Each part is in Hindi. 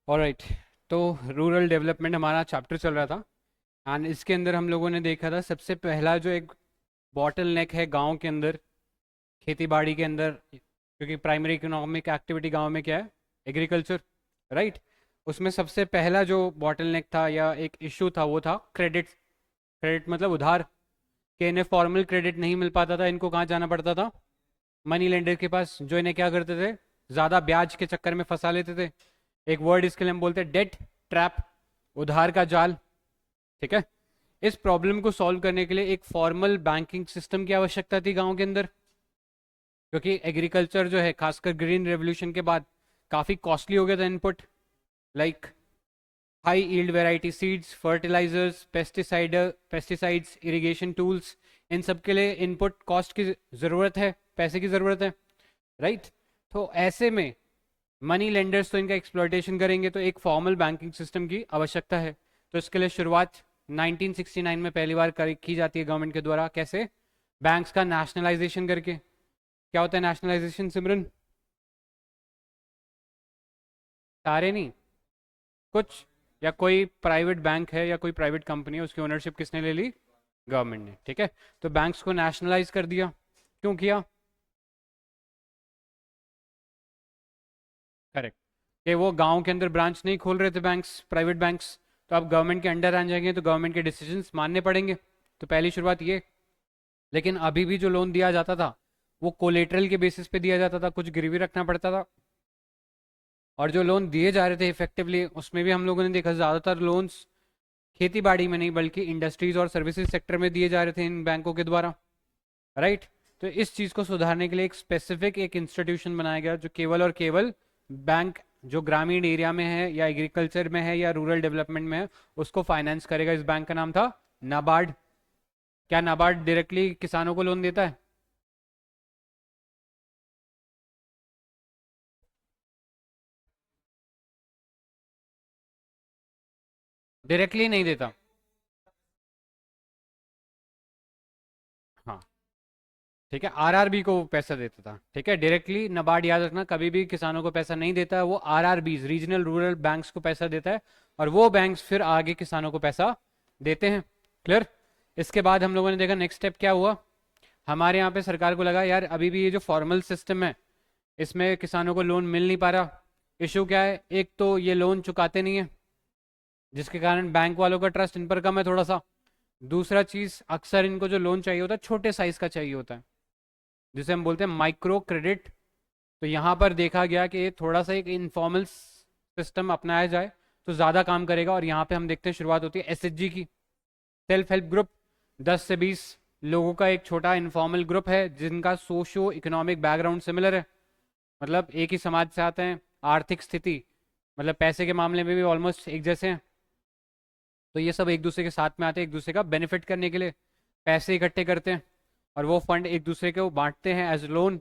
ऑलराइट। तो रूरल डेवलपमेंट हमारा चैप्टर चल रहा था एंड इसके अंदर हम लोगों ने देखा था सबसे पहला जो एक बॉटल नेक है गांव के अंदर, खेती बाड़ी के अंदर, क्योंकि प्राइमरी इकोनॉमिक एक्टिविटी गांव में क्या है? Agriculture, right. उसमें सबसे पहला जो बॉटल नेक था या एक इशू था वो था क्रेडिट। क्रेडिट मतलब उधार, कि इन्हें फॉर्मल क्रेडिट नहीं मिल पाता था, इनको कहाँ जाना पड़ता था? मनी लेंडर के पास, जो इन्हें क्या करते थे? ज़्यादा ब्याज के चक्कर में फंसा लेते थे। एक वर्ड इसके लिए हम बोलते हैं डेट ट्रैप, उधार का जाल। ठीक है। इस प्रॉब्लम को सॉल्व करने के लिए एक फॉर्मल बैंकिंग सिस्टम की आवश्यकता थी गांव के अंदर, क्योंकि एग्रीकल्चर जो है खासकर ग्रीन रेवोल्यूशन के बाद काफ़ी कॉस्टली हो गया था input. Like high yield variety seeds, fertilisers, pesticides, irrigation tools, इन सब के लिए इनपुट कॉस्ट की ज़रूरत है, पैसे की ज़रूरत है, राइट। तो ऐसे में मनी लेंडर्स तो इनका एक्सप्लॉयटेशन करेंगे, तो एक फॉर्मल बैंकिंग सिस्टम की आवश्यकता है। तो इसके लिए शुरुआत 1969 में पहली बार की जाती है गवर्नमेंट के द्वारा। कैसे? बैंक्स का नेशनलाइजेशन करके। क्या होता है नेशनलाइजेशन, सिमरन? सारे नहीं, कुछ, या कोई प्राइवेट बैंक है या कोई प्राइवेट कंपनी है, उसकी ओनरशिप किसने ले ली? गवर्नमेंट ने। ठीक है। तो बैंक्स को नेशनलाइज कर दिया। क्यों किया? करेक्ट, कि वो गांव के अंदर ब्रांच नहीं खोल रहे थे बैंक्स, प्राइवेट बैंक्स, तो अब गवर्नमेंट के अंडर आ जाएंगे तो गवर्नमेंट के डिसीजंस मानने पड़ेंगे। तो पहली शुरुआत ये। लेकिन अभी भी जो लोन दिया जाता था वो कोलेटरल के बेसिस पे दिया जाता था, कुछ गिरवी रखना पड़ता था। और जो लोन दिए जा रहे थे इफेक्टिवली, उसमें भी हम लोगों ने देखा ज़्यादातर लोन्स खेती बाड़ी में नहीं बल्कि इंडस्ट्रीज और सर्विसेज सेक्टर में दिए जा रहे थे इन बैंकों के द्वारा, राइट। तो इस चीज़ को सुधारने के लिए एक स्पेसिफिक एक इंस्टीट्यूशन बनाया गया जो केवल और केवल बैंक जो ग्रामीण एरिया में है या एग्रीकल्चर में है या रूरल डेवलपमेंट में है उसको फाइनेंस करेगा। इस बैंक का नाम था नाबार्ड। क्या नाबार्ड डायरेक्टली किसानों को लोन देता है? डायरेक्टली नहीं देता। हाँ, ठीक है, आरआरबी को वो पैसा देता था। ठीक है, डायरेक्टली नाबार्ड, याद रखना, कभी भी किसानों को पैसा नहीं देता है, वो आरआरबीज रीजनल रूरल बैंक्स को पैसा देता है और वो बैंक्स फिर आगे किसानों को पैसा देते हैं। क्लियर? इसके बाद हम लोगों ने देखा नेक्स्ट स्टेप क्या हुआ। हमारे यहाँ पे सरकार को लगा यार अभी भी ये जो फॉर्मल सिस्टम है इसमें किसानों को लोन मिल नहीं पा रहा। इशू क्या है? एक तो ये लोन चुकाते नहीं है, जिसके कारण बैंक वालों का ट्रस्ट इन पर कम है थोड़ा सा। दूसरा चीज, अक्सर इनको जो लोन चाहिए होता है छोटे साइज का चाहिए होता है, जिसे हम बोलते हैं माइक्रो क्रेडिट। तो यहाँ पर देखा गया कि थोड़ा सा एक इनफॉर्मल सिस्टम अपनाया जाए तो ज़्यादा काम करेगा। और यहाँ पे हम देखते हैं शुरुआत होती है एसएचजी की, सेल्फ हेल्प ग्रुप। 10 से 20 लोगों का एक छोटा इनफॉर्मल ग्रुप है जिनका सोशो इकोनॉमिक बैकग्राउंड सिमिलर है, मतलब एक ही समाज से आते हैं, आर्थिक स्थिति मतलब पैसे के मामले में भी ऑलमोस्ट एक जैसे हैं। तो ये सब एक दूसरे के साथ में आते हैं, एक दूसरे का बेनिफिट करने के लिए पैसे इकट्ठे करते हैं और वो फंड एक दूसरे को बांटते हैं एज लोन।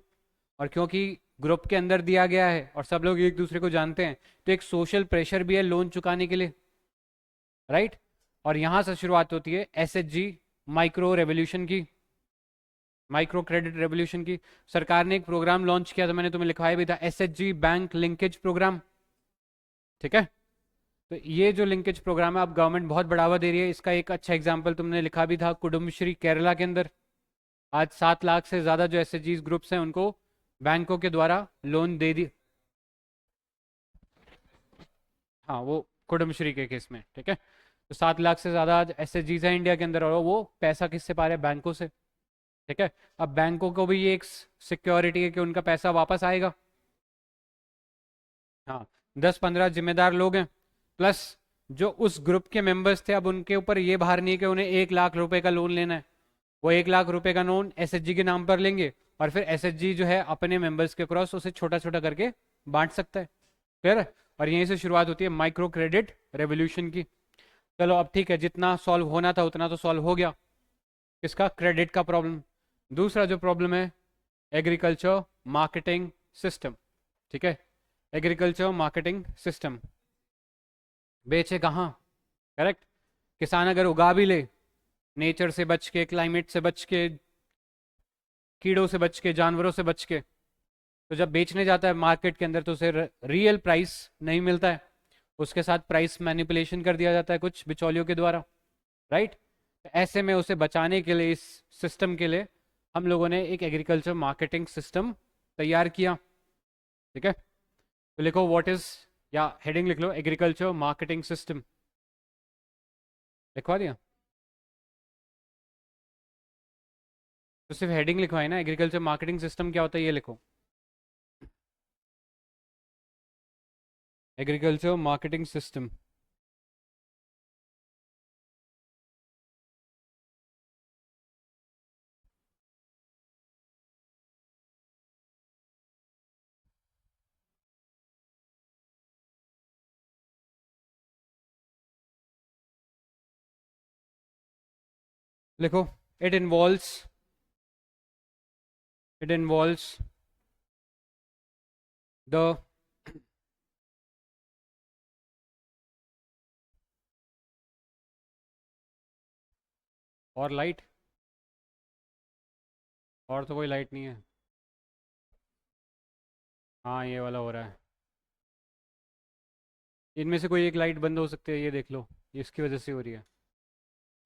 और क्योंकि ग्रुप के अंदर दिया गया है और सब लोग एक दूसरे को जानते हैं तो एक सोशल प्रेशर भी है लोन चुकाने के लिए, राइट। और यहाँ से शुरुआत होती है एसएचजी माइक्रो रेवोल्यूशन की, माइक्रो क्रेडिट रेवोल्यूशन की। सरकार ने एक प्रोग्राम लॉन्च किया था, मैंने तुम्हें लिखवाया भी था, एसएचजी बैंक लिंकेज प्रोग्राम। ठीक है। तो ये जो लिंकेज प्रोग्राम है अब गवर्नमेंट बहुत बढ़ावा दे रही है। इसका एक अच्छा एग्जांपल तुमने लिखा भी था, कुडुम्बश्री केरला के अंदर आज 7 लाख से ज़्यादा जो एसएचजी ग्रुप्स हैं उनको बैंकों के द्वारा लोन दे दी। हाँ, वो कुडुम्बश्री के केस में। ठीक है। तो 7 लाख से ज़्यादा आज एसएचजीज हैं इंडिया के अंदर और वो पैसा किससे पा रहे हैं? बैंकों से। ठीक है। अब बैंकों को भी ये एक सिक्योरिटी है कि उनका पैसा वापस आएगा। हाँ, 10-15 जिम्मेदार लोग हैं प्लस जो उस ग्रुप के मेंबर्स थे, अब उनके ऊपर ये भार नहीं है कि उन्हें 1 लाख रुपए का लोन लेना है। वो 1 लाख रुपए का लोन एसएचजी के नाम पर लेंगे और फिर एसएचजी जो है अपने मेंबर्स के क्रॉस उसे छोटा छोटा करके बांट सकता है। क्लियर है? और यहीं से शुरुआत होती है माइक्रो क्रेडिट रेवोल्यूशन की। चलो अब ठीक है, जितना सॉल्व होना था उतना तो सॉल्व हो गया, इसका क्रेडिट का प्रॉब्लम। दूसरा जो प्रॉब्लम है एग्रीकल्चर मार्केटिंग सिस्टम। ठीक है, एग्रीकल्चर मार्केटिंग सिस्टम, बेचे कहाँ? करेक्ट। किसान अगर उगा भी ले, नेचर से बच के, क्लाइमेट से बच के, कीड़ों से बच के, जानवरों से बच के, तो जब बेचने जाता है मार्केट के अंदर तो उसे रियल प्राइस नहीं मिलता है। उसके साथ प्राइस मैनिपुलेशन कर दिया जाता है कुछ बिचौलियों के द्वारा, राइट। ऐसे में उसे बचाने के लिए, इस सिस्टम के लिए हम लोगों ने एक एग्रीकल्चर मार्केटिंग सिस्टम तैयार किया। ठीक है, तो लिखो व्हाट इज, या हेडिंग लिख लो एग्रीकल्चर मार्केटिंग सिस्टम, लिखवा दिया। तो सिर्फ हेडिंग लिखवाई ना, एग्रीकल्चर मार्केटिंग सिस्टम क्या होता है ये लिखो। Agriculture marketing system. लिखो it involves the और लाइट, और तो कोई लाइट नहीं है। हाँ ये वाला हो रहा है, इनमें से कोई एक लाइट बंद हो सकती है, ये देख लो, ये इसकी वजह से हो रही है।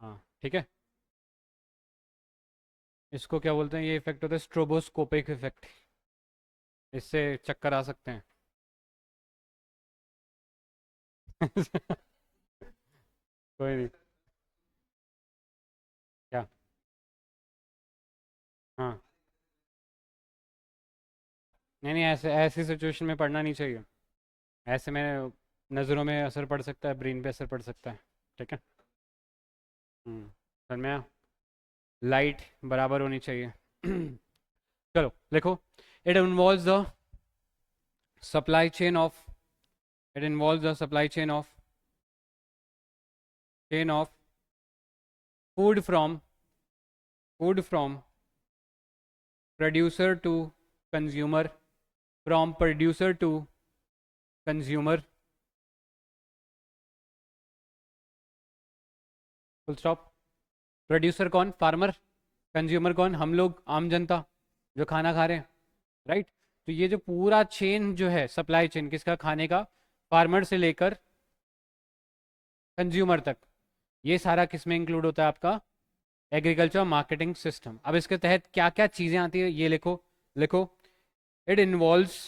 हाँ ठीक है, इसको क्या बोलते हैं, ये इफेक्ट होता है स्ट्रोबोस्कोपिक इफेक्ट, इससे चक्कर आ सकते हैं। कोई नहीं। क्या? हाँ, नहीं नहीं, ऐसे ऐसी सिचुएशन में पढ़ना नहीं चाहिए, ऐसे में नज़रों में असर पड़ सकता है, ब्रेन पे असर पड़ सकता है। ठीक है। फिर में लाइट बराबर होनी चाहिए। चलो लिखो, it involves the supply chain of, it involves the supply chain of food from producer to consumer, from producer to consumer, full stop. Producer कौन? फार्मर। कंज्यूमर कौन? हम लोग, आम जनता जो खाना खा रहे हैं, राइट। तो ये जो पूरा चेन जो है, सप्लाई चेन किसका? खाने का, फार्मर से लेकर कंज्यूमर तक, ये सारा किस में इंक्लूड होता है? आपका एग्रीकल्चर मार्केटिंग सिस्टम। अब इसके तहत क्या क्या चीज़ें आती है ये लिखो, लिखो it involves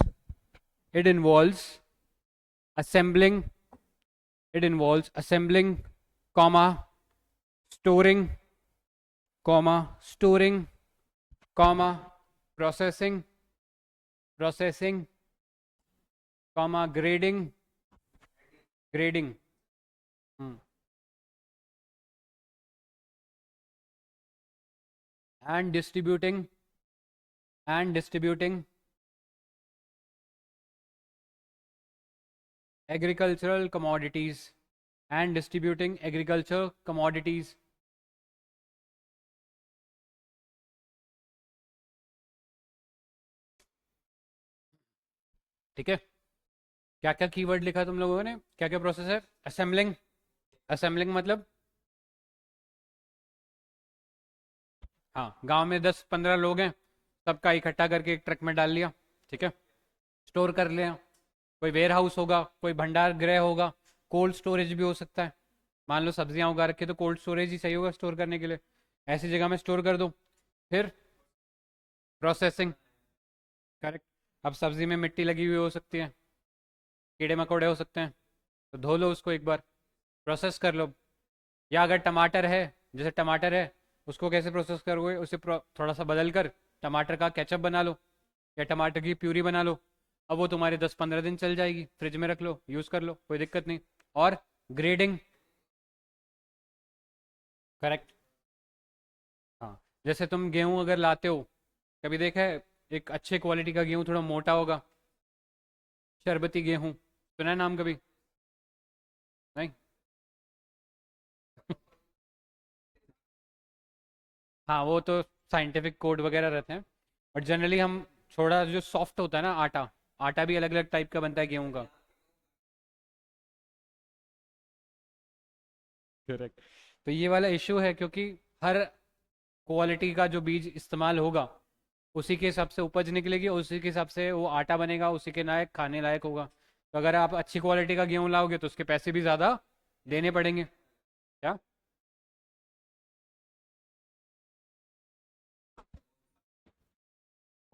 it involves assembling it involves assembling, comma storing, comma storing, comma processing, comma grading, and distributing agricultural commodities and distributing agriculture commodities। ठीक है, क्या क्या कीवर्ड लिखा तुम लोगों ने, क्या क्या प्रोसेस है? असेंबलिंग मतलब, हाँ, गांव में 10-15 लोग हैं, सबका इकट्ठा करके एक ट्रक में डाल लिया, ठीक है, स्टोर कर लिया। कोई वेयर हाउस होगा, कोई भंडार गृह होगा, कोल्ड स्टोरेज भी हो सकता है। मान लो सब्जियां उगा रखी तो कोल्ड स्टोरेज ही सही होगा स्टोर करने के लिए, ऐसी जगह में स्टोर कर दो। फिर प्रोसेसिंग, करेक्ट। अब सब्जी में मिट्टी लगी हुई हो सकती है, कीड़े मकोड़े हो सकते हैं, तो धो लो उसको एक बार, प्रोसेस कर लो। या अगर टमाटर है, जैसे टमाटर है, उसको कैसे प्रोसेस करोगे? उसे थोड़ा सा बदल कर टमाटर का केचप बना लो, या टमाटर की प्यूरी बना लो। अब वो तुम्हारे 10-15 दिन चल जाएगी, फ्रिज में रख लो, यूज़ कर लो, कोई दिक्कत नहीं। और ग्रेडिंग, करेक्ट। हाँ, जैसे तुम गेहूं अगर लाते हो, कभी देखा है एक अच्छे क्वालिटी का गेहूं थोड़ा मोटा होगा, शरबती गेहूं, सुना है नाम कभी? नहीं। हाँ, वो तो साइंटिफिक कोड वगैरह रहते हैं, बट जनरली हम, थोड़ा जो सॉफ्ट होता है ना आटा, आटा भी अलग अलग टाइप का बनता है गेहूं का। करेक्ट। तो ये वाला इशू है, क्योंकि हर क्वालिटी का जो बीज इस्तेमाल होगा, उसी के हिसाब से उपज निकलेगी, उसी के हिसाब से वो आटा बनेगा, उसी के लायक खाने लायक होगा। तो तो अगर आप अच्छी क्वालिटी का गेहूं लाओगे तो उसके पैसे भी ज़्यादा देने पड़ेंगे। क्या?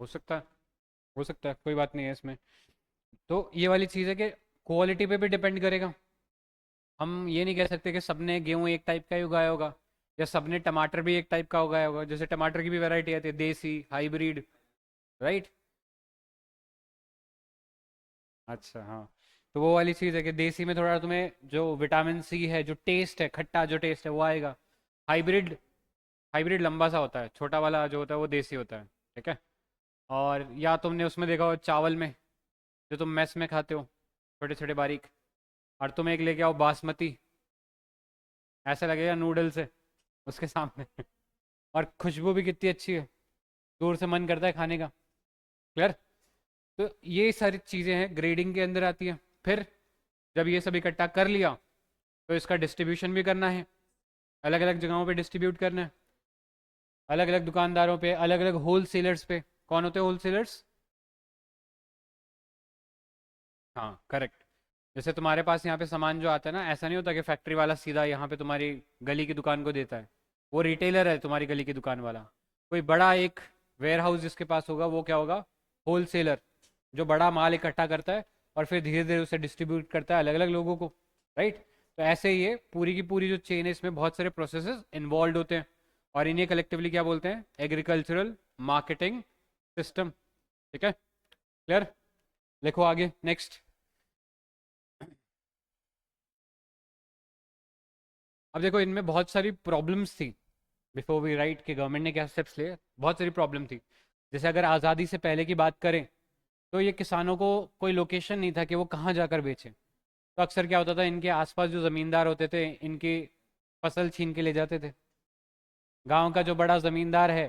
हो सकता है, हो सकता है, कोई बात नहीं है इसमें। तो ये वाली चीज़ है कि क्वालिटी पे भी डिपेंड करेगा। हम ये नहीं कह सकते कि सबने गेहूं एक टाइप का ही उगाया होगा, या सबने टमाटर भी एक टाइप का उगाया होगा। जैसे टमाटर की भी वैरायटी आती है, देसी, हाइब्रिड, राइट। अच्छा, हाँ। तो वो वाली चीज़ है कि देसी में थोड़ा तुम्हें जो विटामिन सी है, जो टेस्ट है, खट्टा जो टेस्ट है वो आएगा। हाइब्रिड, हाइब्रिड लंबा सा होता है, छोटा वाला जो होता है वो देसी होता है। ठीक है। और या तुमने उसमें देखा हो चावल में, जो तुम मेस में खाते हो, छोटे छोटे बारीक, और तुम एक लेके आओ बासमती, ऐसा लगेगा नूडल्स है उसके सामने। और खुशबू भी कितनी अच्छी है, दूर से मन करता है खाने का। क्लियर? तो ये सारी चीज़ें हैं, ग्रेडिंग के अंदर आती हैं। फिर जब ये सब इकट्ठा कर लिया तो इसका डिस्ट्रीब्यूशन भी करना है, अलग अलग जगहों पे डिस्ट्रीब्यूट करना है, अलग अलग दुकानदारों पे, अलग अलग होल सेलर्स पे। कौन होते हैं होल सेलर्स? हाँ, करेक्ट। जैसे तुम्हारे पास यहाँ पे सामान जो आता है ना, ऐसा नहीं होता कि फैक्ट्री वाला सीधा यहाँ पे तुम्हारी गली की दुकान को देता है। वो रिटेलर है तुम्हारी गली की दुकान वाला। कोई बड़ा एक वेयर हाउस जिसके पास होगा वो क्या होगा? होल सेलर, जो बड़ा माल इकट्ठा करता है और फिर धीरे धीरे उसे डिस्ट्रीब्यूट करता है अलग अलग लोगों को, राइट। तो ऐसे ही ये पूरी की पूरी जो चेन है, इसमें बहुत सारे प्रोसेसेस इन्वॉल्व होते हैं, और इन्हें कलेक्टिवली क्या बोलते हैं? Agricultural marketing system. ठीक है, क्लियर? लिखो आगे, नेक्स्ट। अब देखो, इनमें बहुत सारी प्रॉब्लम्स थी बिफोर वी राइट कि गवर्नमेंट ने क्या स्टेप्स लिए। बहुत सारी प्रॉब्लम थी। जैसे अगर आज़ादी से पहले की बात करें तो ये किसानों को कोई लोकेशन नहीं था कि वो कहाँ जाकर बेचें। तो अक्सर क्या होता था, इनके आसपास जो ज़मींदार होते थे इनकी फसल छीन के ले जाते थे। गांव का जो बड़ा ज़मींदार है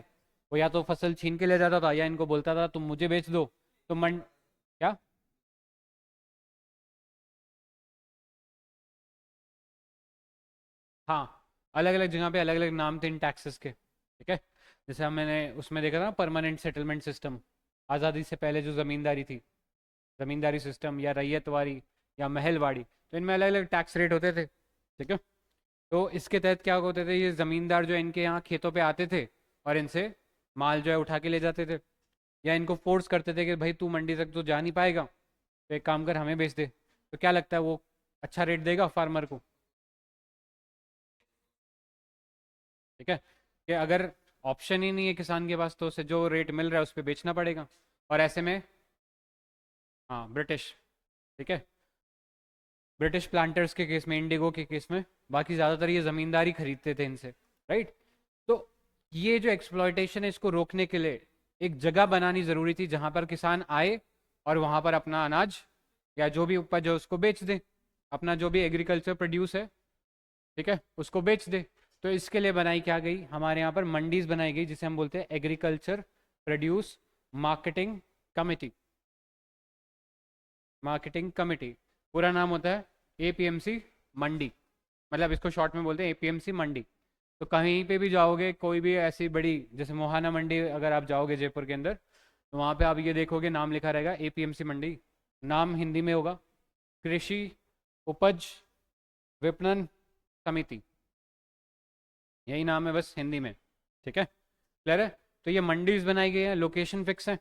वो या तो फसल छीन के ले जाता था, या इनको बोलता था तुम मुझे बेच दो। तो मन क्या? हाँ, अलग अलग जगह पे अलग अलग नाम थे इन टैक्सेस के। ठीक है। जैसे हम मैंने उसमें देखा था परमानेंट सेटलमेंट सिस्टम, आज़ादी से पहले जो ज़मींदारी थी, ज़मींदारी सिस्टम या रैयतवाड़ी या महलवाड़ी, तो इनमें अलग अलग टैक्स रेट होते थे। ठीक है। तो इसके तहत क्या होते थे, ये ज़मींदार जो इनके यहाँ खेतों पे आते थे और इनसे माल जो है उठा के ले जाते थे, या इनको फोर्स करते थे कि भाई तू मंडी तक तो जा नहीं पाएगा, तो एक काम कर हमें बेच दे। तो क्या लगता है, वो अच्छा रेट देगा फार्मर को? ठीक है। कि अगर ऑप्शन ही नहीं है किसान के पास तो उसे जो रेट मिल रहा है उस पर बेचना पड़ेगा। और ऐसे में, हाँ, ब्रिटिश, ठीक है, ब्रिटिश प्लांटर्स के केस में, इंडिगो के केस में, बाकी ज़्यादातर ये ज़मींदारी खरीदते थे इनसे, राइट। तो ये जो एक्सप्लॉयटेशन है इसको रोकने के लिए एक जगह बनानी ज़रूरी थी जहाँ पर किसान आए और वहाँ पर अपना अनाज या जो भी उपज है उसको बेच दे, अपना जो भी एग्रीकल्चर प्रोड्यूस है, ठीक है, उसको बेच दे। तो इसके लिए बनाई क्या गई, हमारे यहाँ पर मंडीज बनाई गई, जिसे हम बोलते हैं agriculture produce marketing committee. Marketing committee पूरा नाम होता है एपीएमसी मंडी, मतलब इसको शॉर्ट में बोलते हैं एपीएमसी मंडी। तो कहीं पे भी जाओगे, कोई भी ऐसी बड़ी, जैसे मोहाना मंडी अगर आप जाओगे जयपुर के अंदर, तो वहाँ पे आप ये देखोगे नाम लिखा रहेगा एपीएमसी मंडी। नाम हिंदी में होगा कृषि उपज विपणन समिति, यही नाम है बस हिंदी में। ठीक है, क्लियर है? तो ये मंडीज बनाई गई है, लोकेशन फिक्स है।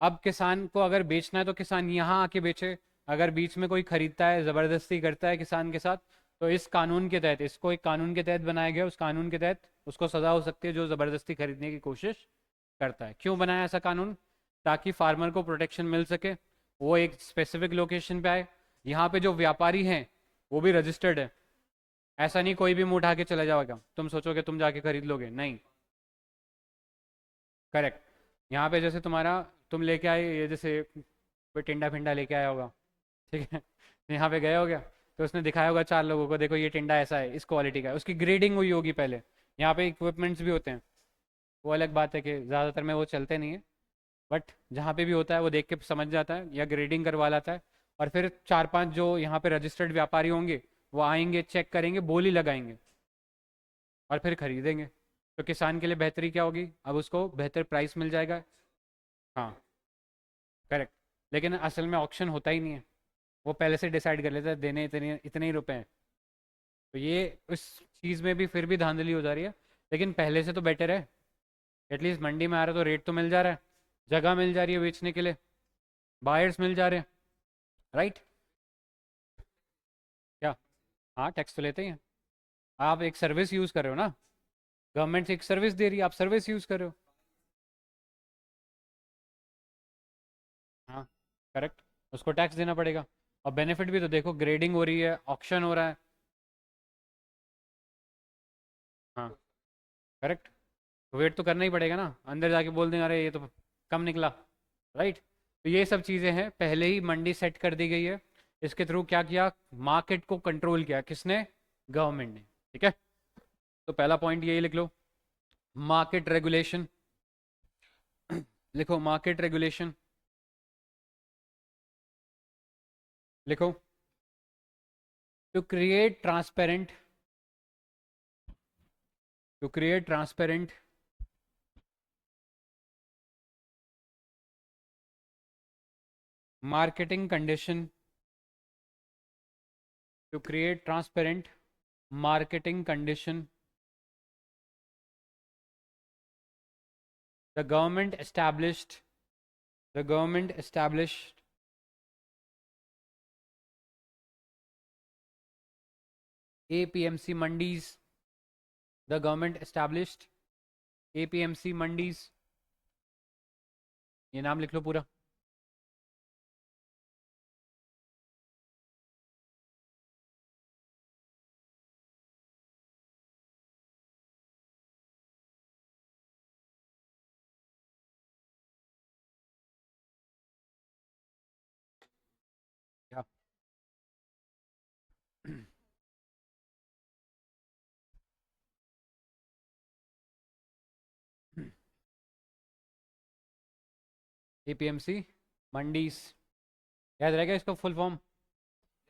अब किसान को अगर बेचना है तो किसान यहाँ आके बेचे। अगर बीच में कोई खरीदता है, ज़बरदस्ती करता है किसान के साथ, तो इस कानून के तहत, इसको एक कानून के तहत बनाया गया, उस कानून के तहत उसको सज़ा हो सकती है जो ज़बरदस्ती खरीदने की कोशिश करता है। क्यों बनाया ऐसा कानून? ताकि फार्मर को प्रोटेक्शन मिल सके, वो एक स्पेसिफिक लोकेशन पे आए। यहाँ पे जो व्यापारी हैं वो भी रजिस्टर्ड है। ऐसा नहीं कोई भी मुंह उठा के चला जाएगा, तुम सोचोगे तुम जाके खरीद लोगे, नहीं। करेक्ट। यहाँ पे जैसे तुम्हारा, तुम लेके आए ये, जैसे कोई टिंडा फिंडा लेके आया होगा, ठीक है, यहाँ पे गए हो गया, तो उसने दिखाया होगा चार लोगों को, देखो ये टिंडा ऐसा है, इस क्वालिटी का है, उसकी ग्रेडिंग हुई होगी पहले। यहाँ पे इक्विपमेंट्स भी होते हैं, वो अलग बात है कि ज़्यादातर में वो चलते नहीं है, बट जहाँ पे भी होता है वो देख के समझ जाता है या ग्रेडिंग करवा लाता है। और फिर चार पांच जो यहाँ पे रजिस्टर्ड व्यापारी होंगे वो आएंगे, चेक करेंगे, बोली लगाएंगे और फिर खरीदेंगे। तो किसान के लिए बेहतरी क्या होगी, अब उसको बेहतर प्राइस मिल जाएगा। हाँ, करेक्ट। लेकिन असल में ऑक्शन होता ही नहीं है, वो पहले से डिसाइड कर लेता है देने इतने इतने ही रुपए हैं। तो ये उस चीज़ में भी फिर भी धांधली हो जा रही है। लेकिन पहले से तो बेटर है, एटलीस्ट मंडी में आ रहा है तो रेट तो मिल जा रहा है, जगह मिल जा रही है बेचने के लिए, बायर्स मिल जा रहे हैं, राइट? क्या? हाँ, टैक्स तो लेते ही हैं। आप एक सर्विस यूज़ कर रहे हो ना, गवर्नमेंट से एक सर्विस दे रही है, आप सर्विस यूज़ कर रहे हो। हाँ, करेक्ट, उसको टैक्स देना पड़ेगा। और बेनिफिट भी तो देखो, ग्रेडिंग हो रही है, ऑक्शन हो रहा है। हाँ, करेक्ट। वेट तो करना ही पड़ेगा ना, अंदर जाके बोल देंगे अरे ये तो कम निकला, राइट? तो ये सब चीज़ें हैं, पहले ही मंडी सेट कर दी गई है। इसके थ्रू क्या किया, मार्केट को कंट्रोल किया, किसने? गवर्नमेंट ने। ठीक है, तो पहला पॉइंट यही लिख लो, मार्केट रेगुलेशन। लिखो मार्केट रेगुलेशन, लिखो। To create transparent, to create transparent marketing condition, to create transparent marketing condition, the government established, the government established APMC mandis, the government established APMC mandis। ये नाम लिख लो पूरा। क्या? APMC मंडीज, याद रहेगा इसका full form?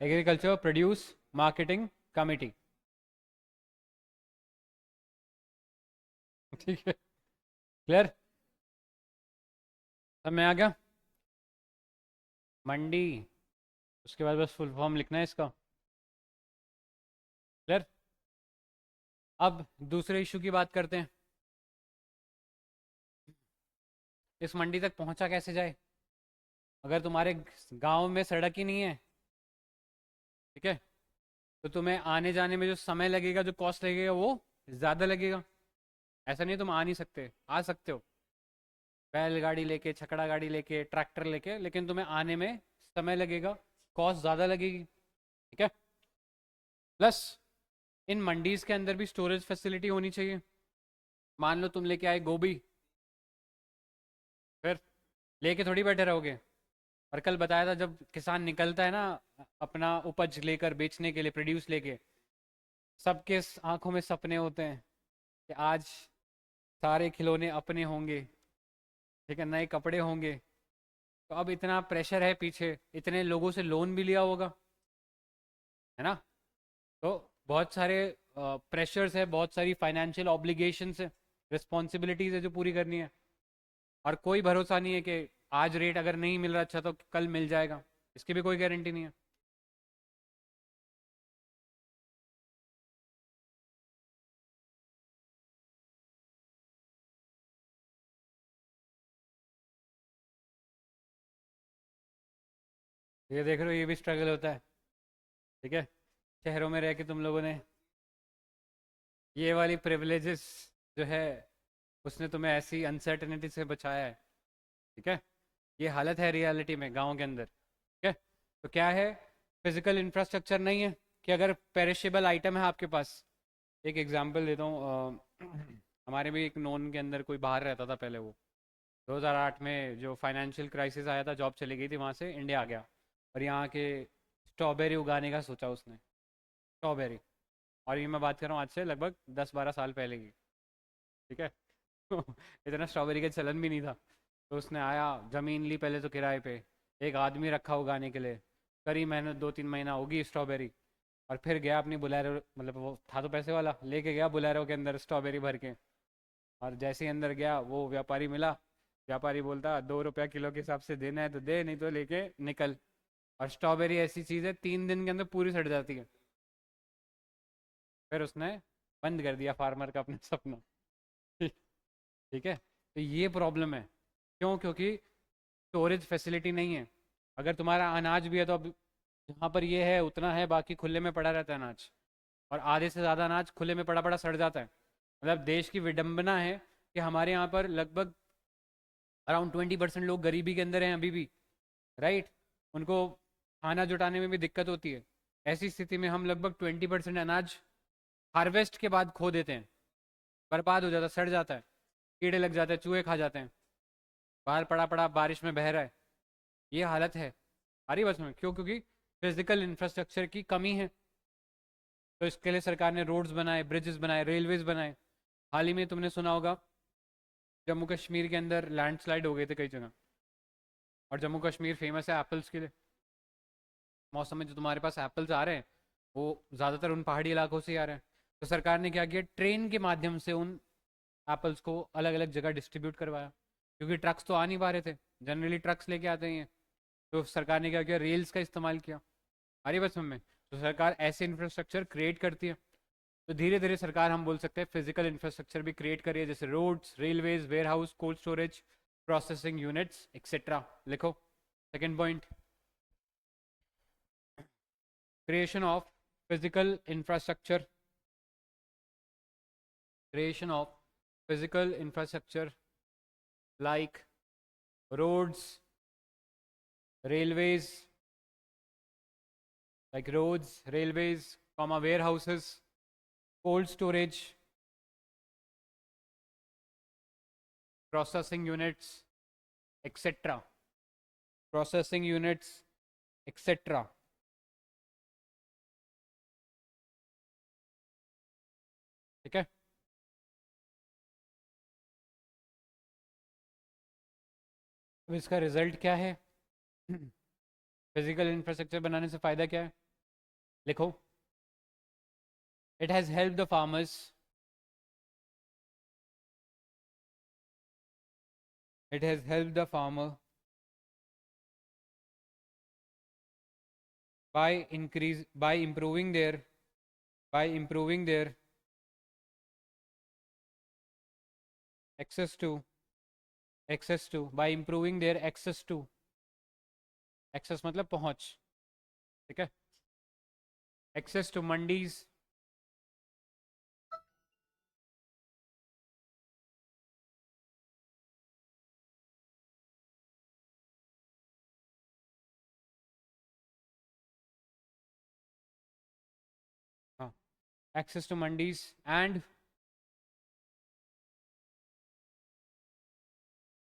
Agriculture produce marketing committee. ठीक है, क्लियर? सब में आ गया मंडी, उसके बाद बस फुल फॉर्म लिखना है इसका। क्लियर? अब दूसरे इशू की बात करते हैं, इस मंडी तक पहुंचा कैसे जाए? अगर तुम्हारे गांव में सड़क ही नहीं है, ठीक है, तो तुम्हें आने जाने में जो समय लगेगा, जो कॉस्ट लगेगा, वो ज़्यादा लगेगा। ऐसा नहीं है तुम आ नहीं सकते, आ सकते हो बैलगाड़ी लेके, छकड़ा गाड़ी लेके, ट्रैक्टर लेके, लेकिन तुम्हें आने में समय लगेगा, कॉस्ट ज़्यादा लगेगी। ठीक है, प्लस इन मंडीज़ के अंदर भी स्टोरेज फैसिलिटी होनी चाहिए। मान लो तुम लेके आए गोभी, फिर लेके थोड़ी बैठे रहोगे। और कल बताया था, जब किसान निकलता है ना अपना उपज लेकर बेचने के लिए, प्रोड्यूस लेके, सबके आंखों में सपने होते हैं कि आज सारे खिलौने अपने होंगे, ठीक है, नए कपड़े होंगे। तो अब इतना प्रेशर है पीछे, इतने लोगों से लोन भी लिया होगा, है ना? तो बहुत सारे प्रेशर्स है, बहुत सारी फाइनेंशियल ऑब्लिगेशंस है, रिस्पॉन्सिबिलिटीज है जो पूरी करनी है। और कोई भरोसा नहीं है कि आज रेट अगर नहीं मिल रहा अच्छा तो कल मिल जाएगा, इसकी भी कोई गारंटी नहीं है। ये देख रहे हो, ये भी स्ट्रगल होता है। ठीक है, शहरों में रह के तुम लोगों ने ये वाली प्रिविलेजेस जो है, उसने तुम्हें ऐसी अनसर्टेनिटी से बचाया है। ठीक है, ये हालत है रियलिटी में गाँव के अंदर। ठीक है, तो क्या है, फिजिकल इंफ्रास्ट्रक्चर नहीं है कि अगर पेरिशेबल आइटम है आपके पास। एक एग्जांपल देता हूँ, हमारे भी एक नोन के अंदर कोई बाहर रहता था पहले, वो 2008 में जो फाइनेंशियल क्राइसिस आया था, जॉब चली गई थी, वहाँ से इंडिया आ गया और यहाँ के स्ट्रॉबेरी उगाने का सोचा उसने, स्ट्रॉबेरी। और ये मैं बात कर रहा हूँ आज से लगभग 10-12 साल पहले की। ठीक है, तो इतना स्ट्रॉबेरी का चलन भी नहीं था। तो उसने आया, ज़मीन ली पहले तो किराए पे, एक आदमी रखा उगाने के लिए, करी मेहनत, 2-3 महीना होगी स्ट्रॉबेरी। और फिर गया अपनी बुलेरो, मतलब वो था तो पैसे वाला, लेके गया बुलेरो के अंदर स्ट्रॉबेरी भर के। और जैसे ही अंदर गया, वो व्यापारी मिला, व्यापारी बोलता 2 रुपया किलो के हिसाब से देना है तो दे, नहीं तो लेके निकल। और स्ट्रॉबेरी ऐसी चीज़ है 3 दिन के अंदर पूरी सड़ जाती है। फिर उसने बंद कर दिया फार्मर का अपना सपना। ठीक है, तो ये प्रॉब्लम है। क्यों? क्योंकि स्टोरेज फैसिलिटी नहीं है। अगर तुम्हारा अनाज भी है तो अब जहाँ पर ये है उतना है, बाकी खुले में पड़ा रहता है अनाज। और आधे से ज़्यादा अनाज खुले में पड़ा पड़ा सड़ जाता है। मतलब देश की विडंबना है कि हमारे यहाँ पर लगभग अराउंड 20% लोग गरीबी के अंदर हैं अभी भी। राइट, उनको खाना जुटाने में भी दिक्कत होती है। ऐसी स्थिति में हम लगभग 20% अनाज हार्वेस्ट के बाद खो देते हैं, बर्बाद हो जाता है, सड़ जाता है, कीड़े लग जाते हैं, चूहे खा जाते हैं, बाहर पड़ा पड़ा बारिश में बह रहा है। ये हालत है। आ रही बस में क्यों? क्योंकि फिजिकल इंफ्रास्ट्रक्चर की कमी है। तो इसके लिए सरकार ने रोड्स बनाए, ब्रिजेस बनाए, रेलवेज बनाए। हाल ही में तुमने सुना होगा जम्मू कश्मीर के अंदर लैंडस्लाइड हो गए थे कई जगह। और जम्मू कश्मीर फेमस है एप्पल्स के लिए। मौसम में जो तुम्हारे पास एप्पल्स आ रहे हैं वो ज़्यादातर उन पहाड़ी इलाकों से ही आ रहे हैं। तो सरकार ने क्या किया, ट्रेन के माध्यम से उन एप्पल्स को अलग अलग जगह डिस्ट्रीब्यूट करवाया। क्योंकि ट्रक्स तो आ नहीं पा रहे थे, जनरली ट्रक्स लेके आते हैं। तो सरकार ने क्या किया, रेल्स का इस्तेमाल किया। आ रही बस में? तो सरकार ऐसे इंफ्रास्ट्रक्चर क्रिएट करती है। तो धीरे धीरे सरकार, हम बोल सकते हैं, फिजिकल इंफ्रास्ट्रक्चर भी क्रिएट करी है, जैसे roads, railways, warehouse, cold storage, processing units etcetera. लिखो second point, creation of physical infrastructure, creation of physical infrastructure like roads, railways, like roads, railways, comma, warehouses, cold storage, processing units, etc. Processing units, etc. ठीक है? अब इसका रिजल्ट क्या है? फिजिकल इंफ्रास्ट्रक्चर बनाने से फायदा क्या है? लिखो, it has help the farmers, it has helped the farmer by improving their by improving their by improving their access मतलब पहुंच। ठीक है, access to मंडीज, हाँ, access to mandis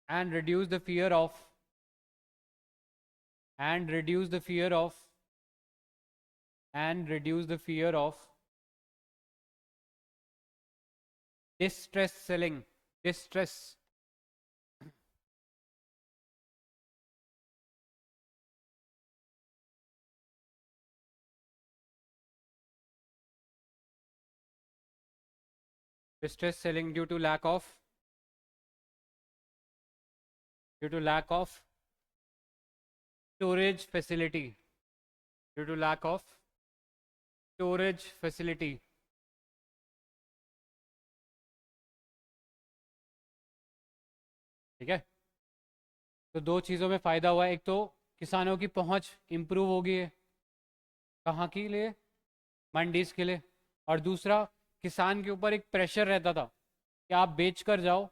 and reduce the fear of and reduce the fear of and reduce the fear of distress selling, distress distress selling due to lack of storage facility, due to lack of storage facility। ठीक है, तो दो चीज़ों में फ़ायदा हुआ है। एक तो किसानों की पहुंच इंप्रूव हो गई है, कहाँ के लिए? मंडीज के लिए। और दूसरा, किसान के ऊपर एक प्रेशर रहता था कि आप बेच कर जाओ,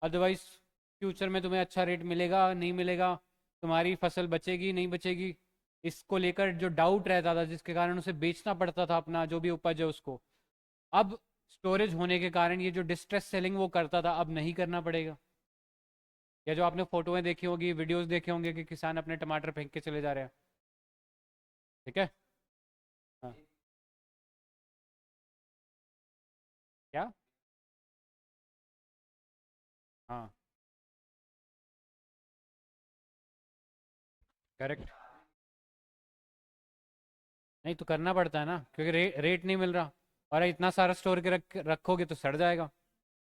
अदरवाइज फ्यूचर में तुम्हें अच्छा रेट मिलेगा नहीं मिलेगा, तुम्हारी फसल बचेगी नहीं बचेगी, इसको लेकर जो डाउट रहता था, जिसके कारण उसे बेचना पड़ता था अपना जो भी उपज है उसको। अब स्टोरेज होने के कारण ये जो डिस्ट्रेस सेलिंग वो करता था, अब नहीं करना पड़ेगा। या जो आपने फोटोएं देखी होगी, वीडियोस देखे होंगे कि किसान अपने टमाटर फेंक के चले जा रहे हैं। ठीक है, हाँ, क्या? हाँ, करेक्ट। नहीं तो करना पड़ता है ना, क्योंकि रेट नहीं मिल रहा। और इतना सारा स्टोर के रखोगे तो सड़ जाएगा।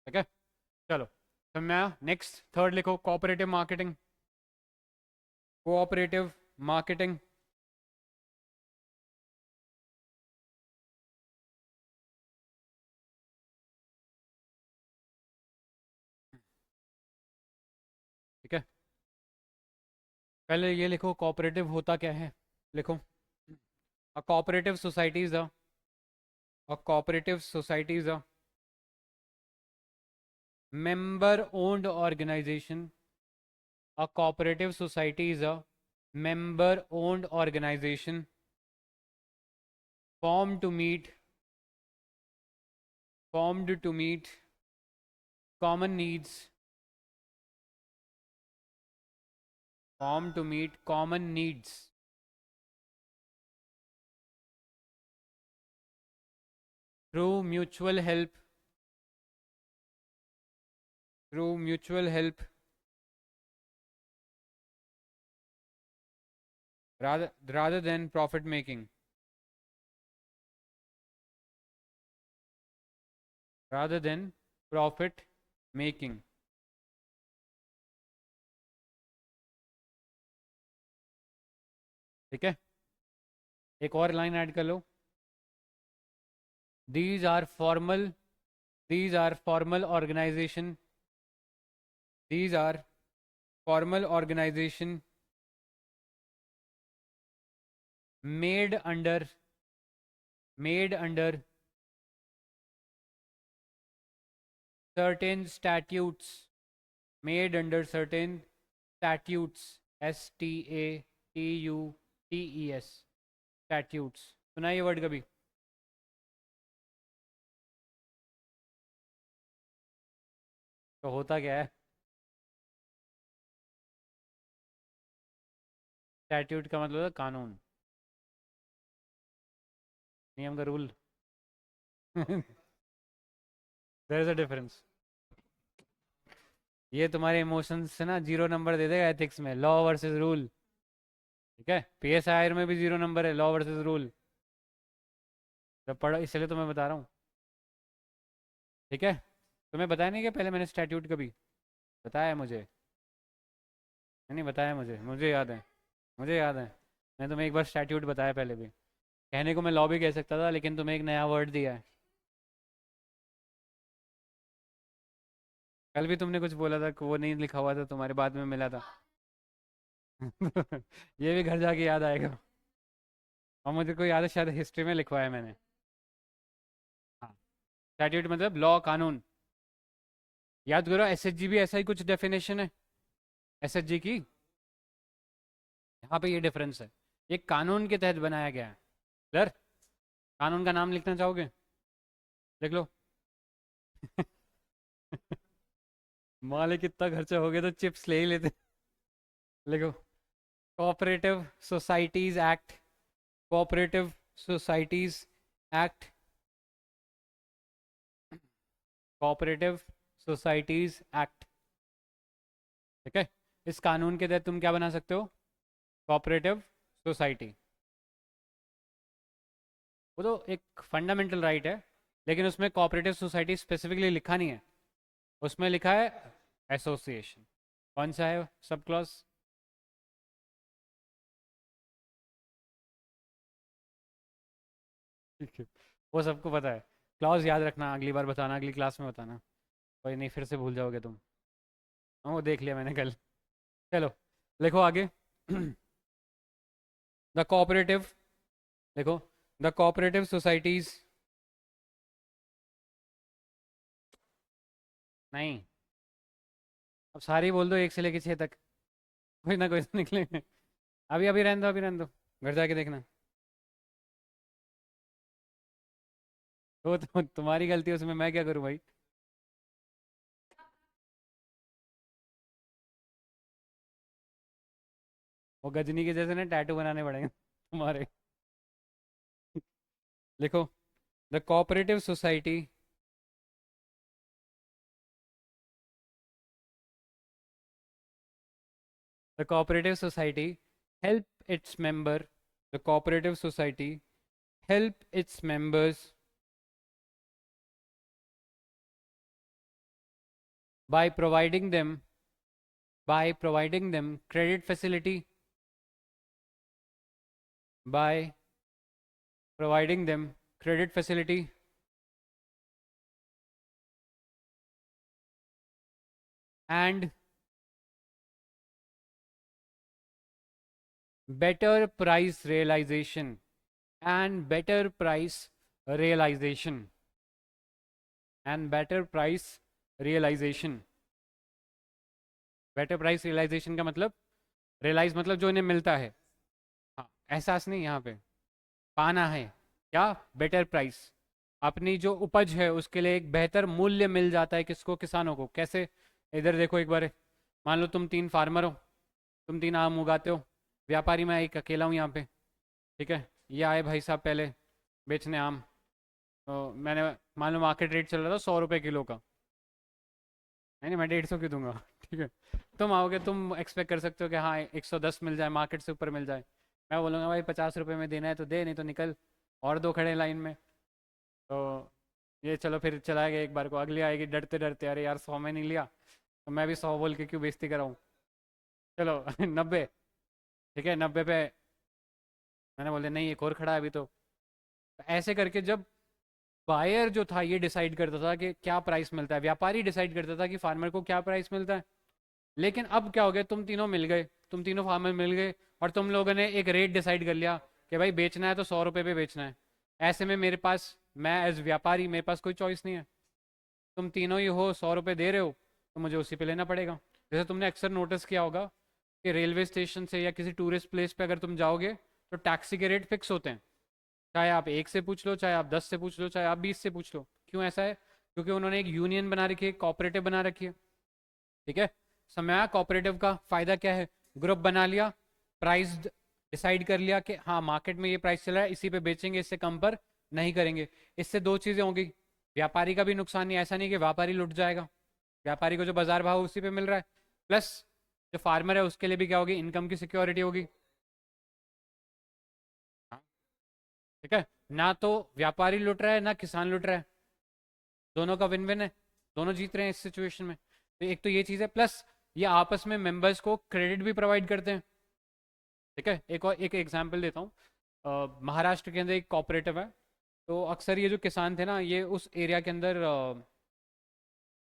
ठीक है, चलो। तो मैं नेक्स्ट थर्ड लिखो, कोऑपरेटिव मार्केटिंग। कोऑपरेटिव मार्केटिंग पहले ये लिखो कोऑपरेटिव होता क्या है, लिखो। A cooperative society is a cooperative society is a member owned organization. A cooperative society is a member owned organization formed to meet formed to meet common needs formed to meet common needs through mutual help through mutual help rather than profit making rather than profit making। ठीक है, एक और लाइन ऐड कर लो। these are formal these are formal organization these are formal organization made under made under certain statutes made under certain statutes STATUTES statutes। सुना ये वर्ड कभी? तो होता क्या है? स्टैट्यूट का मतलब है कानून, नियम का rule. There is a difference. ये तुम्हारे इमोशंस से ना 0 नंबर दे देगा एथिक्स में, लॉ वर्सेस रूल। ठीक है, PSIR में भी 0 नंबर है, लॉ वर्सेस रूल। जब पढ़ा इसलिए तो मैं बता रहा हूँ। ठीक है, तुम्हें बताया नहीं कि पहले मैंने स्टैट्यूट कभी बताया है मुझे? नहीं बताया, मुझे मुझे याद है, मुझे याद है। मैंने तुम्हें एक बार स्टैट्यूट बताया पहले भी। कहने को मैं लॉ भी कह सकता था, लेकिन तुम्हें एक नया वर्ड दिया है। कल भी तुमने कुछ बोला था कि वो नहीं लिखा हुआ था तुम्हारे, बाद में मिला था। ये भी घर जाके याद आएगा। और मुझे को याद है, शायद हिस्ट्री में लिखवाया मैंने। हाँ, स्टैट्यूट मतलब लॉ, कानून। याद करो, SHG भी ऐसा ही कुछ डेफिनेशन है, SHG की। यहाँ पे ये डिफरेंस है, ये कानून के तहत बनाया गया है। सर, कानून का नाम लिखना चाहोगे? लिख लो। मालिक इतना खर्चा हो गया तो चिप्स ले ही लेते। लिखो, cooperative societies act, cooperative societies act, cooperative societies act. ठीक है, इस कानून के तहत तुम क्या बना सकते हो? Cooperative society. वो तो एक फंडामेंटल राइट है, लेकिन उसमें कोऑपरेटिव सोसाइटी स्पेसिफिकली लिखा नहीं है। उसमें लिखा है एसोसिएशन। कौन सा है सब क्लॉज? ठीक है, वो सबको पता है। क्लॉज याद रखना, अगली बार बताना, अगली क्लास में बताना। कोई नहीं, फिर से भूल जाओगे तुम। हाँ, वो देख लिया मैंने कल। चलो, लिखो आगे। द कोऑपरेटिव, देखो, द कोऑपरेटिव सोसाइटीज, नहीं, अब सारी बोल दो 1 से लेकर 6 तक, कोई ना कोई तो निकलेंगे। अभी अभी रहने दो, अभी रहने दो, घर जाके देखना। तो तुम्हारी गलती है, उसमें मैं क्या करूँ भाई? वो गजनी के जैसे ना टैटू बनाने पड़ेंगे तुम्हारे। लिखो, the cooperative society, the cooperative society help its member the cooperative society help its members by providing them credit facility by providing them credit facility and better price realisation and better price realisation and better price realisation. Better price realisation का मतलब, रियलाइज मतलब जो इन्हें मिलता है, हाँ, एहसास नहीं यहाँ पे, पाना है क्या, बेटर प्राइस, अपनी जो उपज है उसके लिए एक बेहतर मूल्य मिल जाता है, किसको, किसानों को। कैसे? इधर देखो एक बार, मान लो तुम 3 फार्मर हो, तुम 3 आम उगाते हो, व्यापारी मैं एक अकेला हूँ यहाँ पे, ठीक है। ये आए भाई साहब पहले बेचने आम, तो मैंने, मान लो मार्केट रेट चल रहा था 100 रुपये किलो का, नहीं नहीं मैं 150 की दूंगा ठीक है। तुम आओगे, तुम एक्सपेक्ट कर सकते हो कि हाँ 110 मिल जाए, मार्केट से ऊपर मिल जाए। मैं बोलूँगा भाई 50 रुपये में देना है तो दे, नहीं तो निकल, और दो खड़े लाइन में। तो ये चलो फिर चला गया, एक बार को अगली आएगी डरते डरते, अरे यार 100 में नहीं लिया, तो मैं भी 100 बोल के क्यों बेइज्जती कराऊँ, चलो 90, ठीक है 90 पे, मैंने बोले नहीं एक और खड़ा है अभी तो। ऐसे करके जब बायर जो था ये डिसाइड करता था कि क्या प्राइस मिलता है, व्यापारी डिसाइड करता था कि फार्मर को क्या प्राइस मिलता है। लेकिन अब क्या हो गया, तुम तीनों मिल गए, तुम तीनों फार्मर मिल गए, और तुम लोगों ने एक रेट डिसाइड कर लिया कि भाई बेचना है तो 100 रुपये पे बेचना है। ऐसे में मेरे पास, मैं एज व्यापारी, मेरे पास कोई चॉइस नहीं है, तुम तीनों ही हो 100 रुपये दे रहे हो, तो मुझे उसी पे लेना पड़ेगा। जैसे तुमने अक्सर नोटिस किया होगा कि रेलवे स्टेशन से या किसी टूरिस्ट प्लेस पे अगर तुम जाओगे तो टैक्सी के रेट फिक्स होते हैं, चाहे आप 1 से पूछ लो, चाहे आप 10 से पूछ लो, चाहे आप 20 से पूछ लो। क्यों ऐसा है? क्योंकि उन्होंने एक यूनियन बना रखी है, कॉपरेटिव बना रखी है, ठीक है। समय कॉपरेटिव का फायदा क्या है, ग्रुप बना लिया, प्राइस डिसाइड कर लिया कि हाँ मार्केट में ये प्राइस चल रहा है, इसी पे बेचेंगे, इससे कम पर नहीं करेंगे। इससे दो चीज़ें होंगी, व्यापारी का भी नुकसान नहीं, ऐसा नहीं कि व्यापारी लुट जाएगा, व्यापारी को जो बाजार भाव उसी पे मिल रहा है, प्लस जो फार्मर है उसके लिए भी क्या होगी, इनकम की सिक्योरिटी होगी। हाँ, ठीक है, ना तो व्यापारी लुट रहा है ना किसान लुट रहा है, दोनों का विन विन है, दोनों जीत रहे हैं इस सिचुएशन में। तो एक तो ये चीज़ है, प्लस ये आपस में मेंबर्स को क्रेडिट भी प्रोवाइड करते हैं, ठीक है। एक और एक एग्जांपल देता हूँ, महाराष्ट्र के अंदर एक कोऑपरेटिव है, तो अक्सर ये जो किसान थे ना, ये उस एरिया के अंदर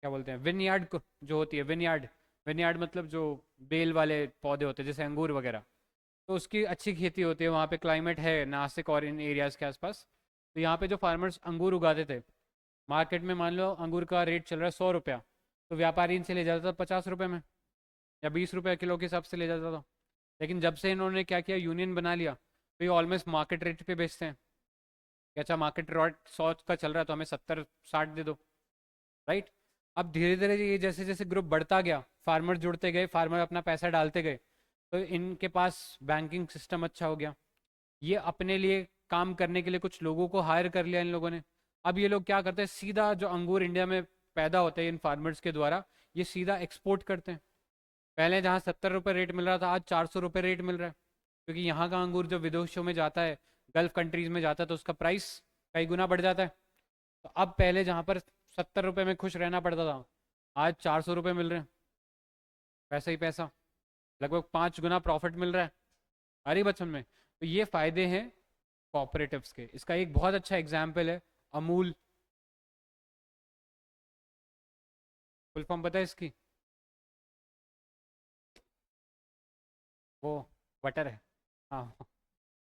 क्या बोलते हैं, विनयार्ड जो होती है, विनयार्ड, विनयार्ड मतलब जो बेल वाले पौधे होते हैं जैसे अंगूर वगैरह, तो उसकी अच्छी खेती होती है वहाँ पे, क्लाइमेट है नासिक और इन एरियाज़ के आसपास। तो यहाँ पे जो फार्मर्स अंगूर उगाते थे, मार्केट में मान लो अंगूर का रेट चल रहा है 100 रुपया, तो व्यापारी इनसे ले जाता था 50 रुपये में, या 20 रुपये किलो के हिसाब से ले जाता था। लेकिन जब से इन्होंने क्या किया, यूनियन बना लिया, तो ये ऑलमोस्ट मार्केट रेट पे बेचते हैं कि अच्छा मार्केट रेट 100 का चल रहा है तो हमें 70-60 दे दो, राइट। अब धीरे धीरे ये जैसे जैसे ग्रुप बढ़ता गया, फार्मर जुड़ते गए, फार्मर अपना पैसा डालते गए, तो इनके पास बैंकिंग सिस्टम अच्छा हो गया, ये अपने लिए काम करने के लिए कुछ लोगों को हायर कर लिया इन लोगों ने। अब ये लोग क्या करते हैं, सीधा जो अंगूर इंडिया में पैदा होते हैं इन फार्मर्स के द्वारा, ये सीधा एक्सपोर्ट करते हैं। पहले जहाँ 70 रुपये रेट मिल रहा था, आज 400 रुपये रेट मिल रहा है, क्योंकि यहाँ का अंगूर जब विदेशों में जाता है, गल्फ कंट्रीज में जाता है, तो उसका प्राइस कई गुना बढ़ जाता है। तो अब पहले जहाँ पर 70 रुपये में खुश रहना पड़ता था, आज 400 रुपये मिल रहे हैं, पैसा ही पैसा, लगभग 5 गुना प्रॉफिट मिल रहा है हरी बचपन में। तो ये फायदे हैं कॉपरेटिव्स के। इसका एक बहुत अच्छा एग्जाम्पल है अमूल, फुल फॉर्म पता है इसकी? वो बटर है, हाँ,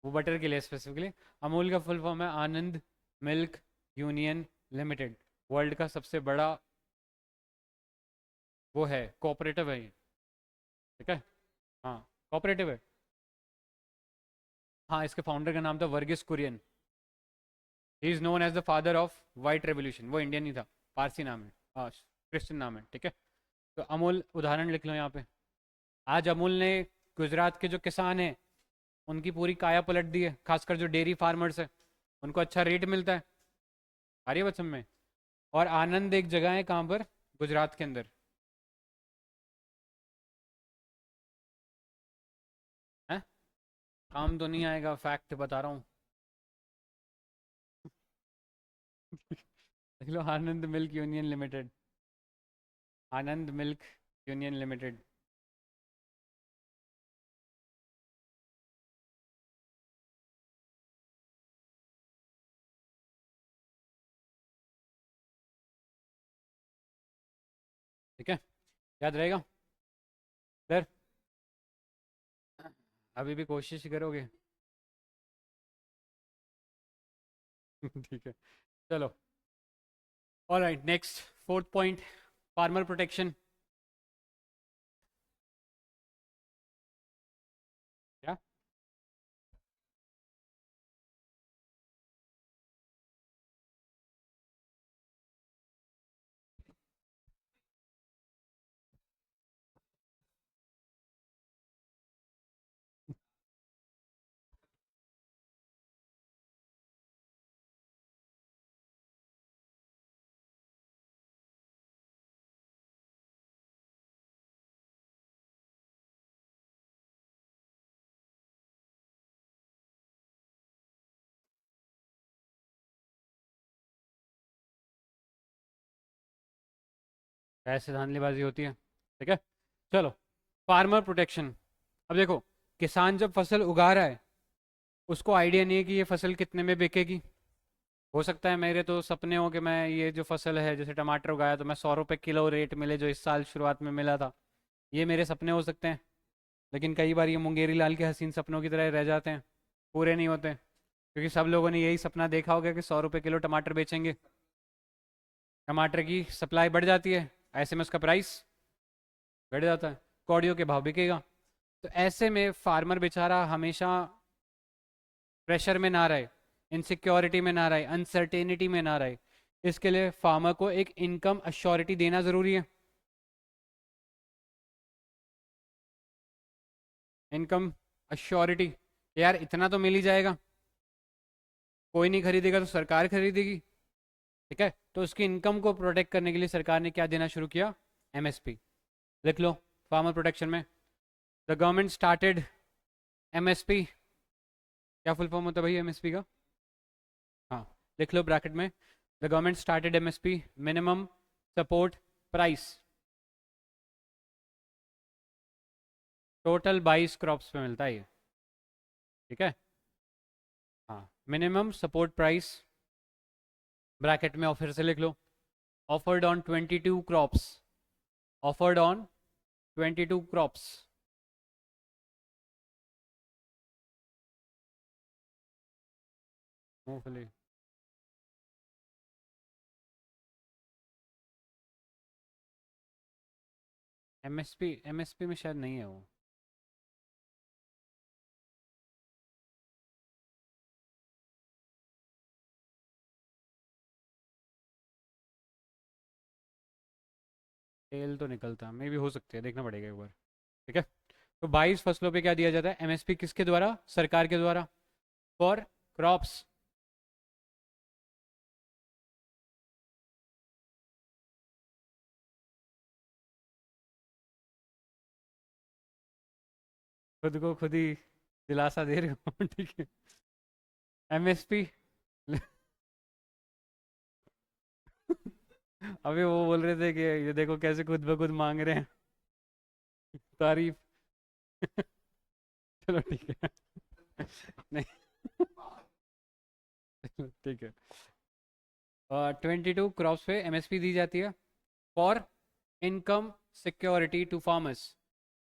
वो बटर के लिए स्पेसिफिकली। अमूल का फुल फॉर्म है आनंद मिल्क यूनियन लिमिटेड, वर्ल्ड का सबसे बड़ा वो है, कोऑपरेटिव है ये, ठीक है। हाँ, कोऑपरेटिव है। हाँ, इसके फाउंडर का नाम था Verghese Kurien, he is known as the father of white revolution, वो इंडियन ही था, पारसी नाम है, हाँ क्रिश्चियन नाम है, ठीक है। तो अमूल उदाहरण लिख लो यहाँ पे, आज अमूल ने गुजरात के जो किसान हैं उनकी पूरी काया पलट दी है, खासकर जो डेयरी फार्मर्स है उनको अच्छा रेट मिलता है आर्यवचन में। और आनंद एक जगह है कहाँ पर, गुजरात के अंदर है। काम तो नहीं आएगा, फैक्ट बता रहा हूँ देख लो, आनंद मिल्क यूनियन लिमिटेड, आनंद मिल्क यूनियन लिमिटेड। ठीक है, याद रहेगा सर। अभी भी कोशिश करोगे? ठीक है, चलो। Alright, next, fourth point, farmer protection. क्या? ऐसे धांधलीबाजी होती है, ठीक है। चलो, फार्मर प्रोटेक्शन। अब देखो, किसान जब फसल उगा रहा है, उसको आइडिया नहीं है कि ये फसल कितने में बिकेगी। हो सकता है मेरे तो सपने हो कि मैं ये जो फसल है, जैसे टमाटर उगाया, तो मैं 100 रुपये किलो रेट मिले जो इस साल शुरुआत में मिला था। ये मेरे सपने हो सकते हैं, लेकिन कई बार ये मुंगेरी लाल के हसीन सपनों की तरह रह जाते हैं, पूरे नहीं होते। क्योंकि सब लोगों ने यही सपना देखा होगा कि 100 रुपये किलो टमाटर बेचेंगे, टमाटर की सप्लाई बढ़ जाती है, ऐसे में उसका प्राइस बढ़ जाता है, कौड़ियों के भाव बिकेगा। तो ऐसे में फार्मर बेचारा हमेशा प्रेशर में ना रहे, इनसिक्योरिटी में ना रहे, अनसर्टेनिटी में ना रहे। इसके लिए फार्मर को एक इनकम अश्योरिटी देना ज़रूरी है। इनकम अश्योरिटी, यार इतना तो मिल ही जाएगा, कोई नहीं खरीदेगा तो सरकार खरीदेगी, ठीक है। तो उसकी इनकम को प्रोटेक्ट करने के लिए सरकार ने क्या देना शुरू किया? एमएसपी। लिख लो, फार्मर प्रोटेक्शन में द गवर्नमेंट स्टार्टेड एमएसपी। क्या फुल फॉर्म होता है भाई एमएसपी का? हाँ, लिख लो ब्रैकेट में, the government started MSP, minimum support price. Total 22 crops पे मिलता है ये, ठीक है। हाँ, मिनिमम सपोर्ट प्राइस ब्रैकेट में, और फिर से लिख लो, offered on 22 crops, offered on 22 crops. मूंगफली। एमएसपी, एमएसपी में शायद नहीं है वो। तेल तो निकलता मे भी हो सकते हैं, देखना पड़ेगा एक बार, ठीक है। तो 22 फसलों पे क्या दिया जाता है एमएसपी, किसके द्वारा? सरकार के द्वारा, फॉर क्रॉप्स। खुद को खुद ही दिलासा दे रहे हो ठीक है। एमएसपी अभी वो बोल रहे थे कि ये देखो कैसे खुद ब खुद मांग रहे हैं तारीफ चलो ठीक है नहीं ठीक है। 22 क्रॉप्स पे एमएसपी दी जाती है, for income security to farmers,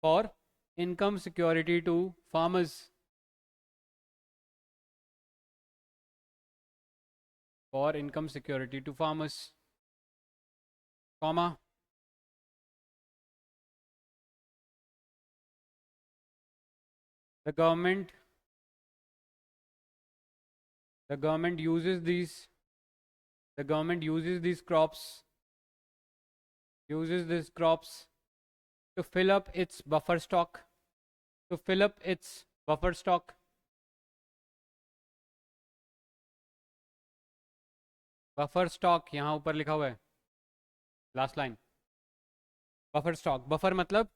for income security to farmers, for income security to farmers, comma, the government the government uses these the government uses these crops to fill up its buffer stock, to fill up its buffer stock, buffer stock यहाँ ऊपर लिखा हुआ है, last line, buffer stock. Buffer मतलब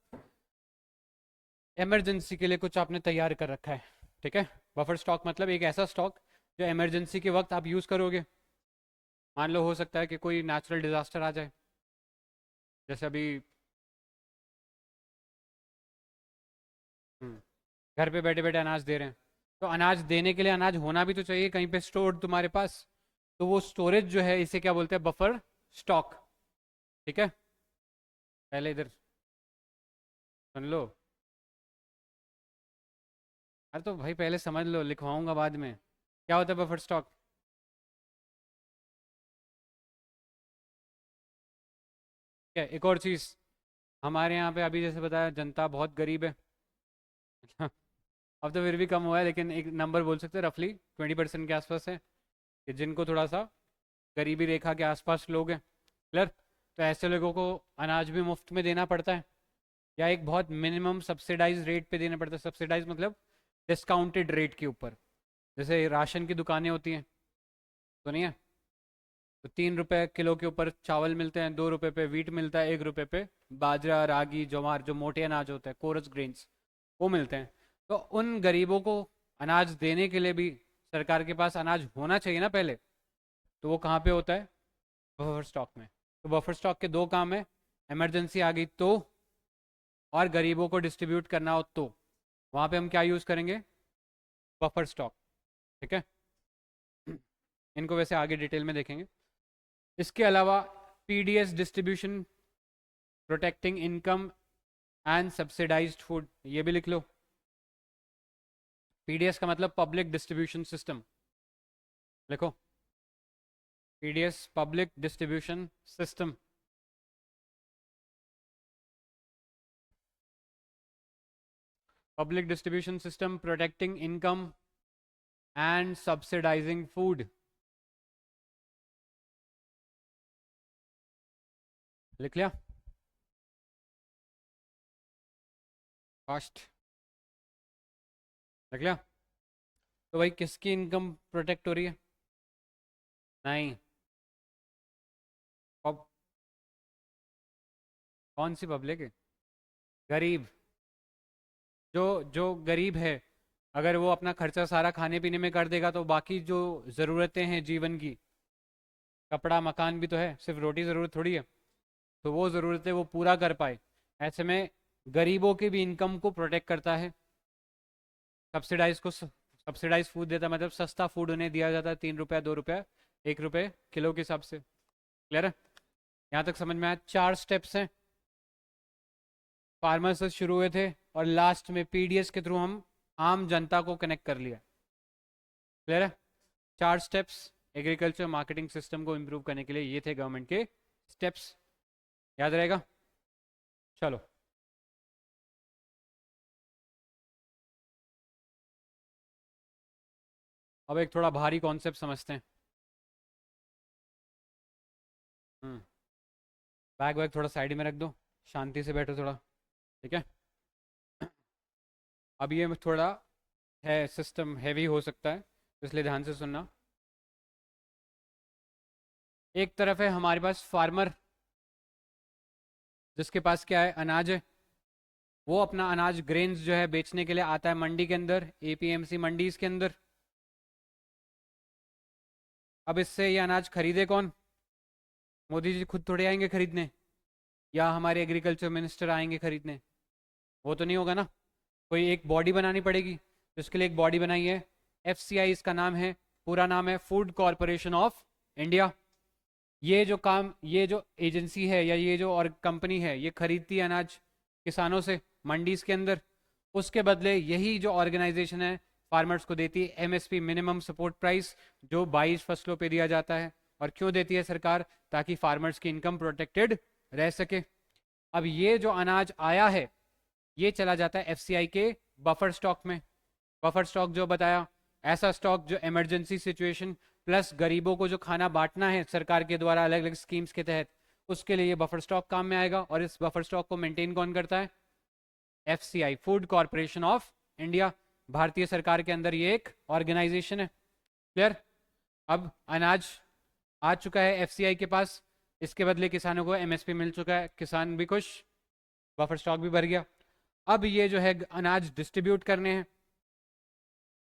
इमरजेंसी के लिए कुछ आपने तैयार कर रखा है, ठीक है। बफर स्टॉक मतलब एक ऐसा स्टॉक जो इमरजेंसी के वक्त आप यूज़ करोगे। मान लो हो सकता है कि कोई नेचुरल डिजास्टर आ जाए, जैसे अभी हम्म, घर पे बैठे बैठे अनाज दे रहे हैं, तो अनाज देने के लिए अनाज होना भी तो चाहिए कहीं पे स्टोर्ड तुम्हारे पास। तो वो स्टोरेज जो है इसे क्या बोलते हैं? बफर स्टॉक, ठीक है। पहले इधर सुन लो, अरे तो भाई पहले समझ लो, लिखवाऊंगा बाद में। क्या होता है बफर स्टॉक? क्या एक और चीज़, हमारे यहाँ पे अभी जैसे बताया जनता बहुत गरीब है। अब तो फिर भी कम हुआ है, लेकिन एक नंबर बोल सकते हैं रफली 20% के आसपास है कि जिनको थोड़ा सा गरीबी रेखा के आसपास लोग हैं। क्लियर? तो ऐसे लोगों को अनाज भी मुफ्त में देना पड़ता है, या एक बहुत मिनिमम सब्सिडाइज रेट पे देना पड़ता है। सब्सिडाइज मतलब डिस्काउंटेड रेट के ऊपर। जैसे राशन की दुकानें होती हैं, तो नहीं है, तो 3 रुपए किलो के ऊपर चावल मिलते हैं, 2 रुपए पे वीट मिलता है, 1 रुपए पे बाजरा रागी ज्वार जो मोटे अनाज होते हैं, कोरस ग्रेन्स, वो मिलते हैं। तो उन गरीबों को अनाज देने के लिए भी सरकार के पास अनाज होना चाहिए ना पहले। तो वो कहाँ पे होता है? बफर स्टॉक में। तो बफर स्टॉक के दो काम है, इमरजेंसी आ गई तो, और गरीबों को डिस्ट्रीब्यूट करना हो तो। वहाँ पे हम क्या यूज़ करेंगे? Buffer stock. ठीक है, इनको वैसे आगे डिटेल में देखेंगे। इसके अलावा PDS distribution, protecting income and subsidised food, ये भी लिख लो। पीडीएस का मतलब पब्लिक डिस्ट्रीब्यूशन सिस्टम, लिखो। PDS public distribution system. Public distribution system protecting income and subsidising food, लिख लिया? फास्ट, लिख लिया? तो भाई किसकी इनकम प्रोटेक्ट हो रही है? नहीं, पब, कौन सी पब्लिक है? गरीब। जो जो गरीब है, अगर वो अपना खर्चा सारा खाने पीने में कर देगा, तो बाकी जो ज़रूरतें हैं जीवन की, कपड़ा मकान भी तो है, सिर्फ रोटी ज़रूरत थोड़ी है, तो वो ज़रूरतें वो पूरा कर पाए। ऐसे में गरीबों की भी इनकम को प्रोटेक्ट करता है। सब्सिडाइज फूड देता है, मतलब सस्ता फूड उन्हें दिया जाता है, 3 रुपया 2 रुपया 1 रुपये किलो के हिसाब से। क्लियर है? यहाँ तक समझ में आया? 4 स्टेप्स हैं, फार्मर से शुरू हुए थे, और लास्ट में पीडीएस के थ्रू हम आम जनता को कनेक्ट कर लिया। क्लियर है? 4 स्टेप्स एग्रीकल्चर मार्केटिंग सिस्टम को इम्प्रूव करने के लिए, ये थे गवर्नमेंट के स्टेप्स। याद रहेगा? चलो, अब एक थोड़ा भारी कॉन्सेप्ट समझते हैं। हम्म, बैग वैग थोड़ा साइड में रख दो, शांति से बैठो थोड़ा। ठीक है? अब ये थोड़ा है, सिस्टम हैवी हो सकता है, इसलिए ध्यान से सुनना। एक तरफ है हमारे पास फार्मर, जिसके पास क्या है? अनाज है। वो अपना अनाज ग्रेन्स जो है बेचने के लिए आता है मंडी के अंदर, एपीएमसी मंडीज के अंदर। अब इससे ये अनाज खरीदे कौन? मोदी जी खुद थोड़े आएंगे खरीदने, या हमारे एग्रीकल्चर मिनिस्टर आएंगे खरीदने? वो तो नहीं होगा ना। कोई एक बॉडी बनानी पड़ेगी, तो इसके लिए एक बॉडी बनाई है, एफसीआई इसका नाम है, पूरा नाम है फूड कॉरपोरेशन ऑफ इंडिया। ये जो काम, ये जो एजेंसी है या ये जो और कंपनी है, ये खरीदती है अनाज किसानों से मंडीज के अंदर। उसके बदले यही जो ऑर्गेनाइजेशन है फार्मर्स को देती है एमएसपी, मिनिमम सपोर्ट प्राइस, जो 22 फसलों पे दिया जाता है। और क्यों देती है सरकार? ताकि फार्मर्स की इनकम प्रोटेक्टेड रह सके। अब ये जो अनाज आया है, ये चला जाता है एफसीआई के बफर स्टॉक में। बफर स्टॉक जो बताया, ऐसा स्टॉक जो इमरजेंसी सिचुएशन प्लस गरीबों को जो खाना बांटना है सरकार के द्वारा अलग अलग स्कीम्स के तहत, उसके लिए ये बफर स्टॉक काम में आएगा। और इस बफर स्टॉक को मेंटेन कौन करता है? FCI, food corporation of India. भारतीय सरकार के अंदर ये एक ऑर्गेनाइजेशन है। क्लियर? अब अनाज आ चुका है एफसीआई के पास, इसके बदले किसानों को एमएसपी मिल चुका है, किसान भी खुश, बफर स्टॉक भी भर गया। अब ये जो है अनाज डिस्ट्रीब्यूट करने हैं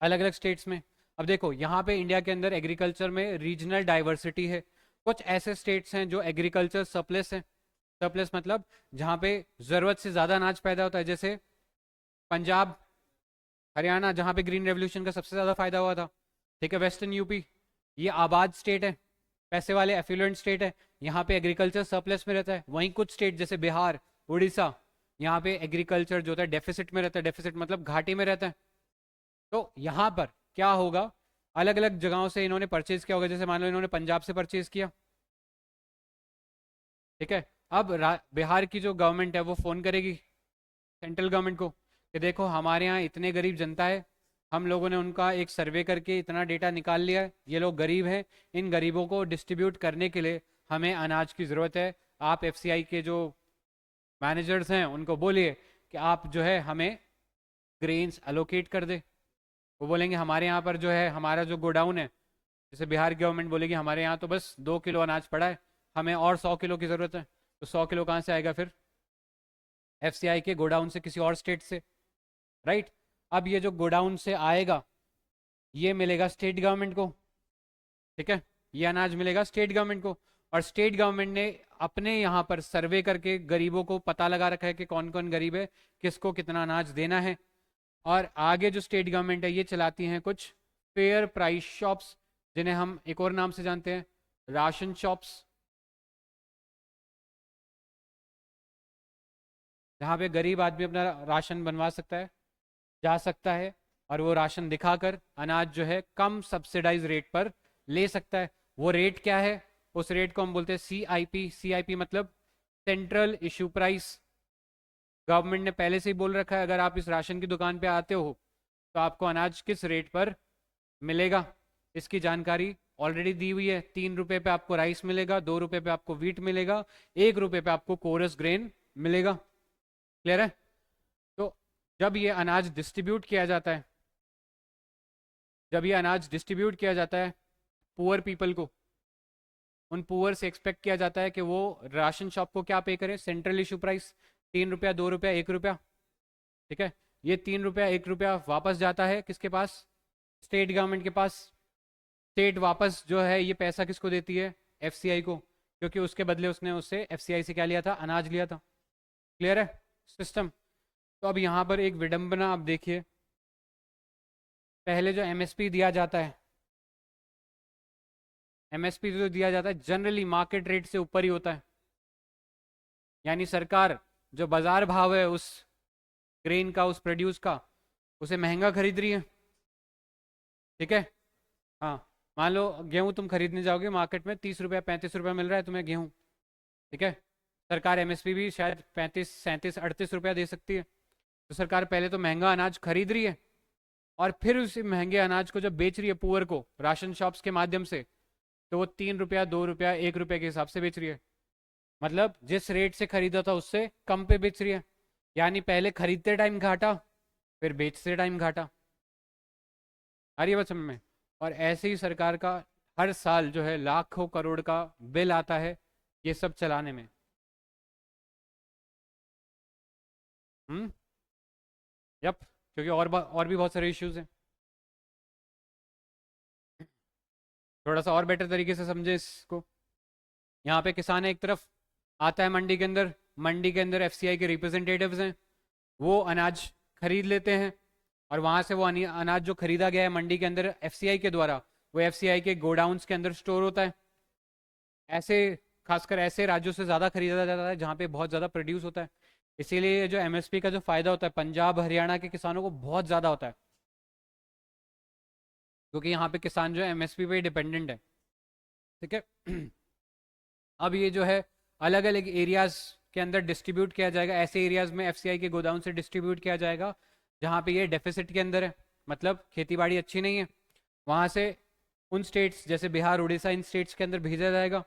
अलग अलग स्टेट्स में। अब देखो यहाँ पे इंडिया के अंदर एग्रीकल्चर में रीजनल डाइवर्सिटी है। कुछ ऐसे स्टेट्स हैं जो एग्रीकल्चर सरप्लस है। सरप्लस मतलब जहाँ पे ज़रूरत से ज़्यादा अनाज पैदा होता है, जैसे पंजाब, हरियाणा, जहाँ पे ग्रीन रेवोल्यूशन का सबसे ज़्यादा फायदा हुआ था। ठीक है? वेस्टर्न यूपी, ये आबाद स्टेट है, पैसे वाले एफ्लुएंट स्टेट है, यहाँ पे एग्रीकल्चर सरप्लस में रहता है। वहीं कुछ स्टेट जैसे बिहार, उड़ीसा, यहाँ पे एग्रीकल्चर जो होता है डेफिसिट में रहता है। डेफिसिट मतलब घाटे में रहता है। तो यहाँ पर क्या होगा, अलग अलग जगहों से इन्होंने परचेज किया होगा, जैसे मान लो इन्होंने पंजाब से परचेज किया, ठीक है। अब बिहार की जो गवर्नमेंट है वो फ़ोन करेगी सेंट्रल गवर्नमेंट को कि देखो हमारे यहाँ इतने गरीब जनता है, हम लोगों ने उनका एक सर्वे करके इतना डेटा निकाल लिया है, ये लोग गरीब हैं, इन गरीबों को डिस्ट्रीब्यूट करने के लिए हमें अनाज की ज़रूरत है। आप एफसीआई के जो मैनेजर्स हैं उनको बोलिए कि आप जो है हमें ग्रेन्स अलोकेट कर दे। वो बोलेंगे हमारे यहाँ पर जो है हमारा जो गोडाउन है, जैसे बिहार गवर्नमेंट बोलेगी हमारे यहाँ तो बस 2 किलो अनाज पड़ा है, हमें और 100 किलो की ज़रूरत है, तो 100 किलो कहाँ से आएगा फिर, एफसीआई के गोडाउन से, किसी और स्टेट से, राइट। अब ये जो गोडाउन से आएगा ये मिलेगा स्टेट गवर्नमेंट को, ठीक है, ये अनाज मिलेगा स्टेट गवर्नमेंट को। और स्टेट गवर्नमेंट ने अपने यहाँ पर सर्वे करके गरीबों को पता लगा रखा है कि कौन कौन गरीब है, किसको कितना अनाज देना है। और आगे जो स्टेट गवर्नमेंट है ये चलाती हैं कुछ फेयर प्राइस शॉप्स, जिन्हें हम एक और नाम से जानते हैं राशन शॉप्स, जहाँ पे गरीब आदमी अपना राशन बनवा सकता है, जा सकता है, और वो राशन दिखाकर अनाज जो है कम सब्सिडाइज रेट पर ले सकता है। वो रेट क्या है, उस रेट को हम बोलते हैं सीआईपी। सीआईपी मतलब सेंट्रल इशू प्राइस। गवर्नमेंट ने पहले से ही बोल रखा है अगर आप इस राशन की दुकान पे आते हो तो आपको अनाज किस रेट पर मिलेगा, इसकी जानकारी ऑलरेडी दी हुई है। 3 रुपए पे आपको राइस मिलेगा, 2 रुपए पे आपको वीट मिलेगा, 1 रुपए पे आपको कोरस ग्रेन मिलेगा। क्लियर है। तो जब ये अनाज डिस्ट्रीब्यूट किया जाता है, जब ये अनाज डिस्ट्रीब्यूट किया जाता है पुअर पीपल को, उन पुअर से एक्सपेक्ट किया जाता है कि वो राशन शॉप को क्या पे करें, सेंट्रल इशू प्राइस, 3 रुपया, 2 रुपया, 1 रुपया, ठीक है। ये 3 रुपया 1 रुपया वापस जाता है किसके पास, स्टेट गवर्नमेंट के पास। स्टेट वापस जो है ये पैसा किसको देती है, एफसीआई को, क्योंकि उसके बदले उसने उससे एफसीआई से क्या लिया था, अनाज लिया था। क्लियर है सिस्टम। तो अब यहाँ पर एक विडंबना आप देखिए, पहले जो एमएसपी दिया जाता है, एमएसपी जो दिया जाता है जनरली मार्केट रेट से ऊपर ही होता है, यानी सरकार जो बाजार भाव है उस ग्रेन का, उस प्रोड्यूस का, उसे महंगा खरीद रही है, ठीक है। हाँ, मान लो गेहूं तुम खरीदने जाओगे मार्केट में, 30 रुपया 35 रुपया मिल रहा है तुम्हें गेहूं, ठीक है। सरकार एमएसपी भी शायद 35 37 38 रुपया दे सकती है। तो सरकार पहले तो महंगा अनाज खरीद रही है, और फिर उस महंगे अनाज को जब बेच रही है पुअर को राशन शॉप्स के माध्यम से, तो वो 3 रुपया 2 रुपया 1 रुपये के हिसाब से बेच रही है। मतलब जिस रेट से खरीदा था उससे कम पे बेच रही है, यानी पहले खरीदते टाइम घाटा, फिर बेचते टाइम घाटा। आ रही है बात समझ में। और ऐसे ही सरकार का हर साल जो है लाखों करोड़ का बिल आता है ये सब चलाने में। हम्म। यप, क्योंकि और भी बहुत सारे इश्यूज हैं। थोड़ा सा और बेटर तरीके से समझे इसको। यहाँ पे किसान एक तरफ आता है मंडी के अंदर, मंडी के अंदर एफसीआई के रिप्रेजेंटेटिव्स हैं, वो अनाज खरीद लेते हैं, और वहाँ से वो अनाज जो खरीदा गया है मंडी के अंदर एफसीआई के द्वारा, वो एफसीआई के गोडाउन्स के अंदर स्टोर होता है। ऐसे खासकर ऐसे राज्यों से ज़्यादा खरीदा जाता है जहाँ पे बहुत ज़्यादा प्रोड्यूस होता है। इसीलिए जो एमएसपी का जो फ़ायदा होता है पंजाब हरियाणा के किसानों को बहुत ज़्यादा होता है, क्योंकि यहाँ पे किसान जो है एमएसपी पे डिपेंडेंट है, ठीक है। अब ये जो है अलग अलग एरियाज के अंदर डिस्ट्रीब्यूट किया जाएगा, ऐसे एरियाज में एफसीआई के गोदाम से डिस्ट्रीब्यूट किया जाएगा जहाँ पे ये डेफिसिट के अंदर है, मतलब खेती बाड़ी अच्छी नहीं है। वहाँ से उन स्टेट्स जैसे बिहार उड़ीसा, इन स्टेट्स के अंदर भेजा जाएगा,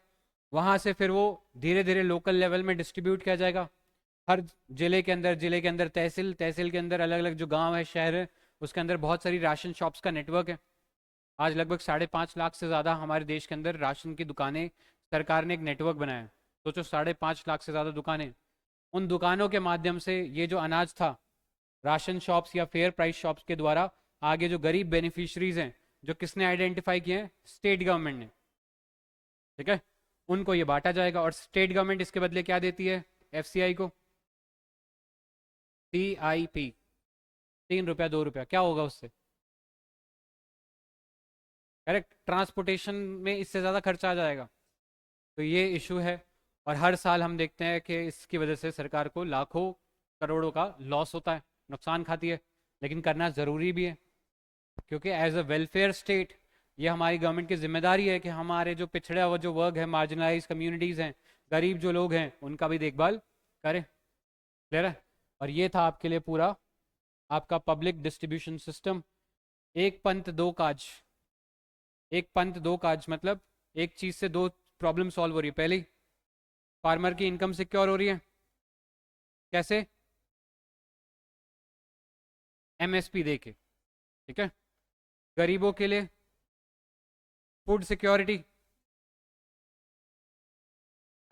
वहाँ से फिर वो धीरे धीरे लोकल लेवल में डिस्ट्रीब्यूट किया जाएगा। हर जिले के अंदर तहसील, तहसील के अंदर अलग अलग जो गांव है, शहर है, उसके अंदर बहुत सारी राशन शॉप्स का नेटवर्क है। आज लगभग 5.5 लाख से ज़्यादा हमारे देश के अंदर राशन की दुकानें, सरकार ने एक नेटवर्क बनाया है। सोचो 5.5 लाख से ज़्यादा दुकानें, उन दुकानों के माध्यम से ये जो अनाज था राशन शॉप्स या फेयर प्राइस शॉप्स के द्वारा आगे जो गरीब बेनिफिशरीज हैं, जो किसने आइडेंटिफाई किए हैं, स्टेट गवर्नमेंट ने, ठीक है, उनको ये बांटा जाएगा। और स्टेट गवर्नमेंट इसके बदले क्या देती है एफसीआई को, सीआईपी, 3 रुपया 2 रुपया, क्या होगा उससे, करेक्ट, ट्रांसपोर्टेशन में इससे ज़्यादा खर्चा आ जाएगा। तो ये इशू है, और हर साल हम देखते हैं कि इसकी वजह से सरकार को लाखों करोड़ों का लॉस होता है, नुकसान खाती है, लेकिन करना ज़रूरी भी है। क्योंकि एज अ वेलफेयर स्टेट ये हमारी गवर्नमेंट की जिम्मेदारी है कि हमारे जो पिछड़ा हुआ जो वर्ग है, मार्जिनलाइज कम्युनिटीज़ हैं, गरीब जो लोग हैं, उनका भी देखभाल करें। क्लियर है? और ये था आपके लिए पूरा आपका पब्लिक डिस्ट्रीब्यूशन सिस्टम। एक पंथ दो काज, एक पंथ दो काज मतलब एक चीज से दो प्रॉब्लम सॉल्व हो रही है। पहली, फार्मर की इनकम सिक्योर हो रही है। कैसे? एमएसपी दे के। ठीक है। गरीबों के लिए फूड सिक्योरिटी,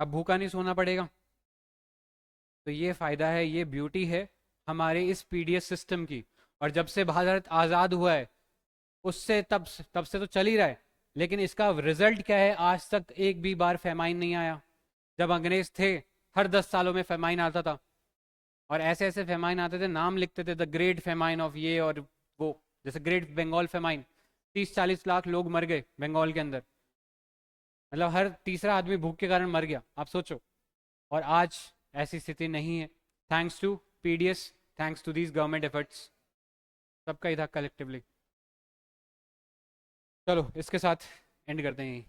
अब भूखा नहीं सोना पड़ेगा। तो ये फायदा है, ये ब्यूटी है हमारे इस पीडीएस सिस्टम की। और जब से भारत आज़ाद हुआ है उससे तब से तो चल ही रहा है, लेकिन इसका रिजल्ट क्या है? आज तक एक भी बार फेमाइन नहीं आया। जब अंग्रेज थे हर 10 सालों में फेमाइन आता था, और ऐसे ऐसे फेमाइन आते थे, नाम लिखते थे द ग्रेट फेमाइन ऑफ ये और वो। जैसे ग्रेट बंगाल फेमाइन, 30-40 लाख लोग मर गए बंगाल के अंदर। मतलब हर तीसरा आदमी भूख के कारण मर गया, आप सोचो। और आज ऐसी स्थिति नहीं है, thanks to PDS, thanks to these government efforts. सबका ही था कलेक्टिवली। चलो इसके साथ एंड करते हैं यहीं।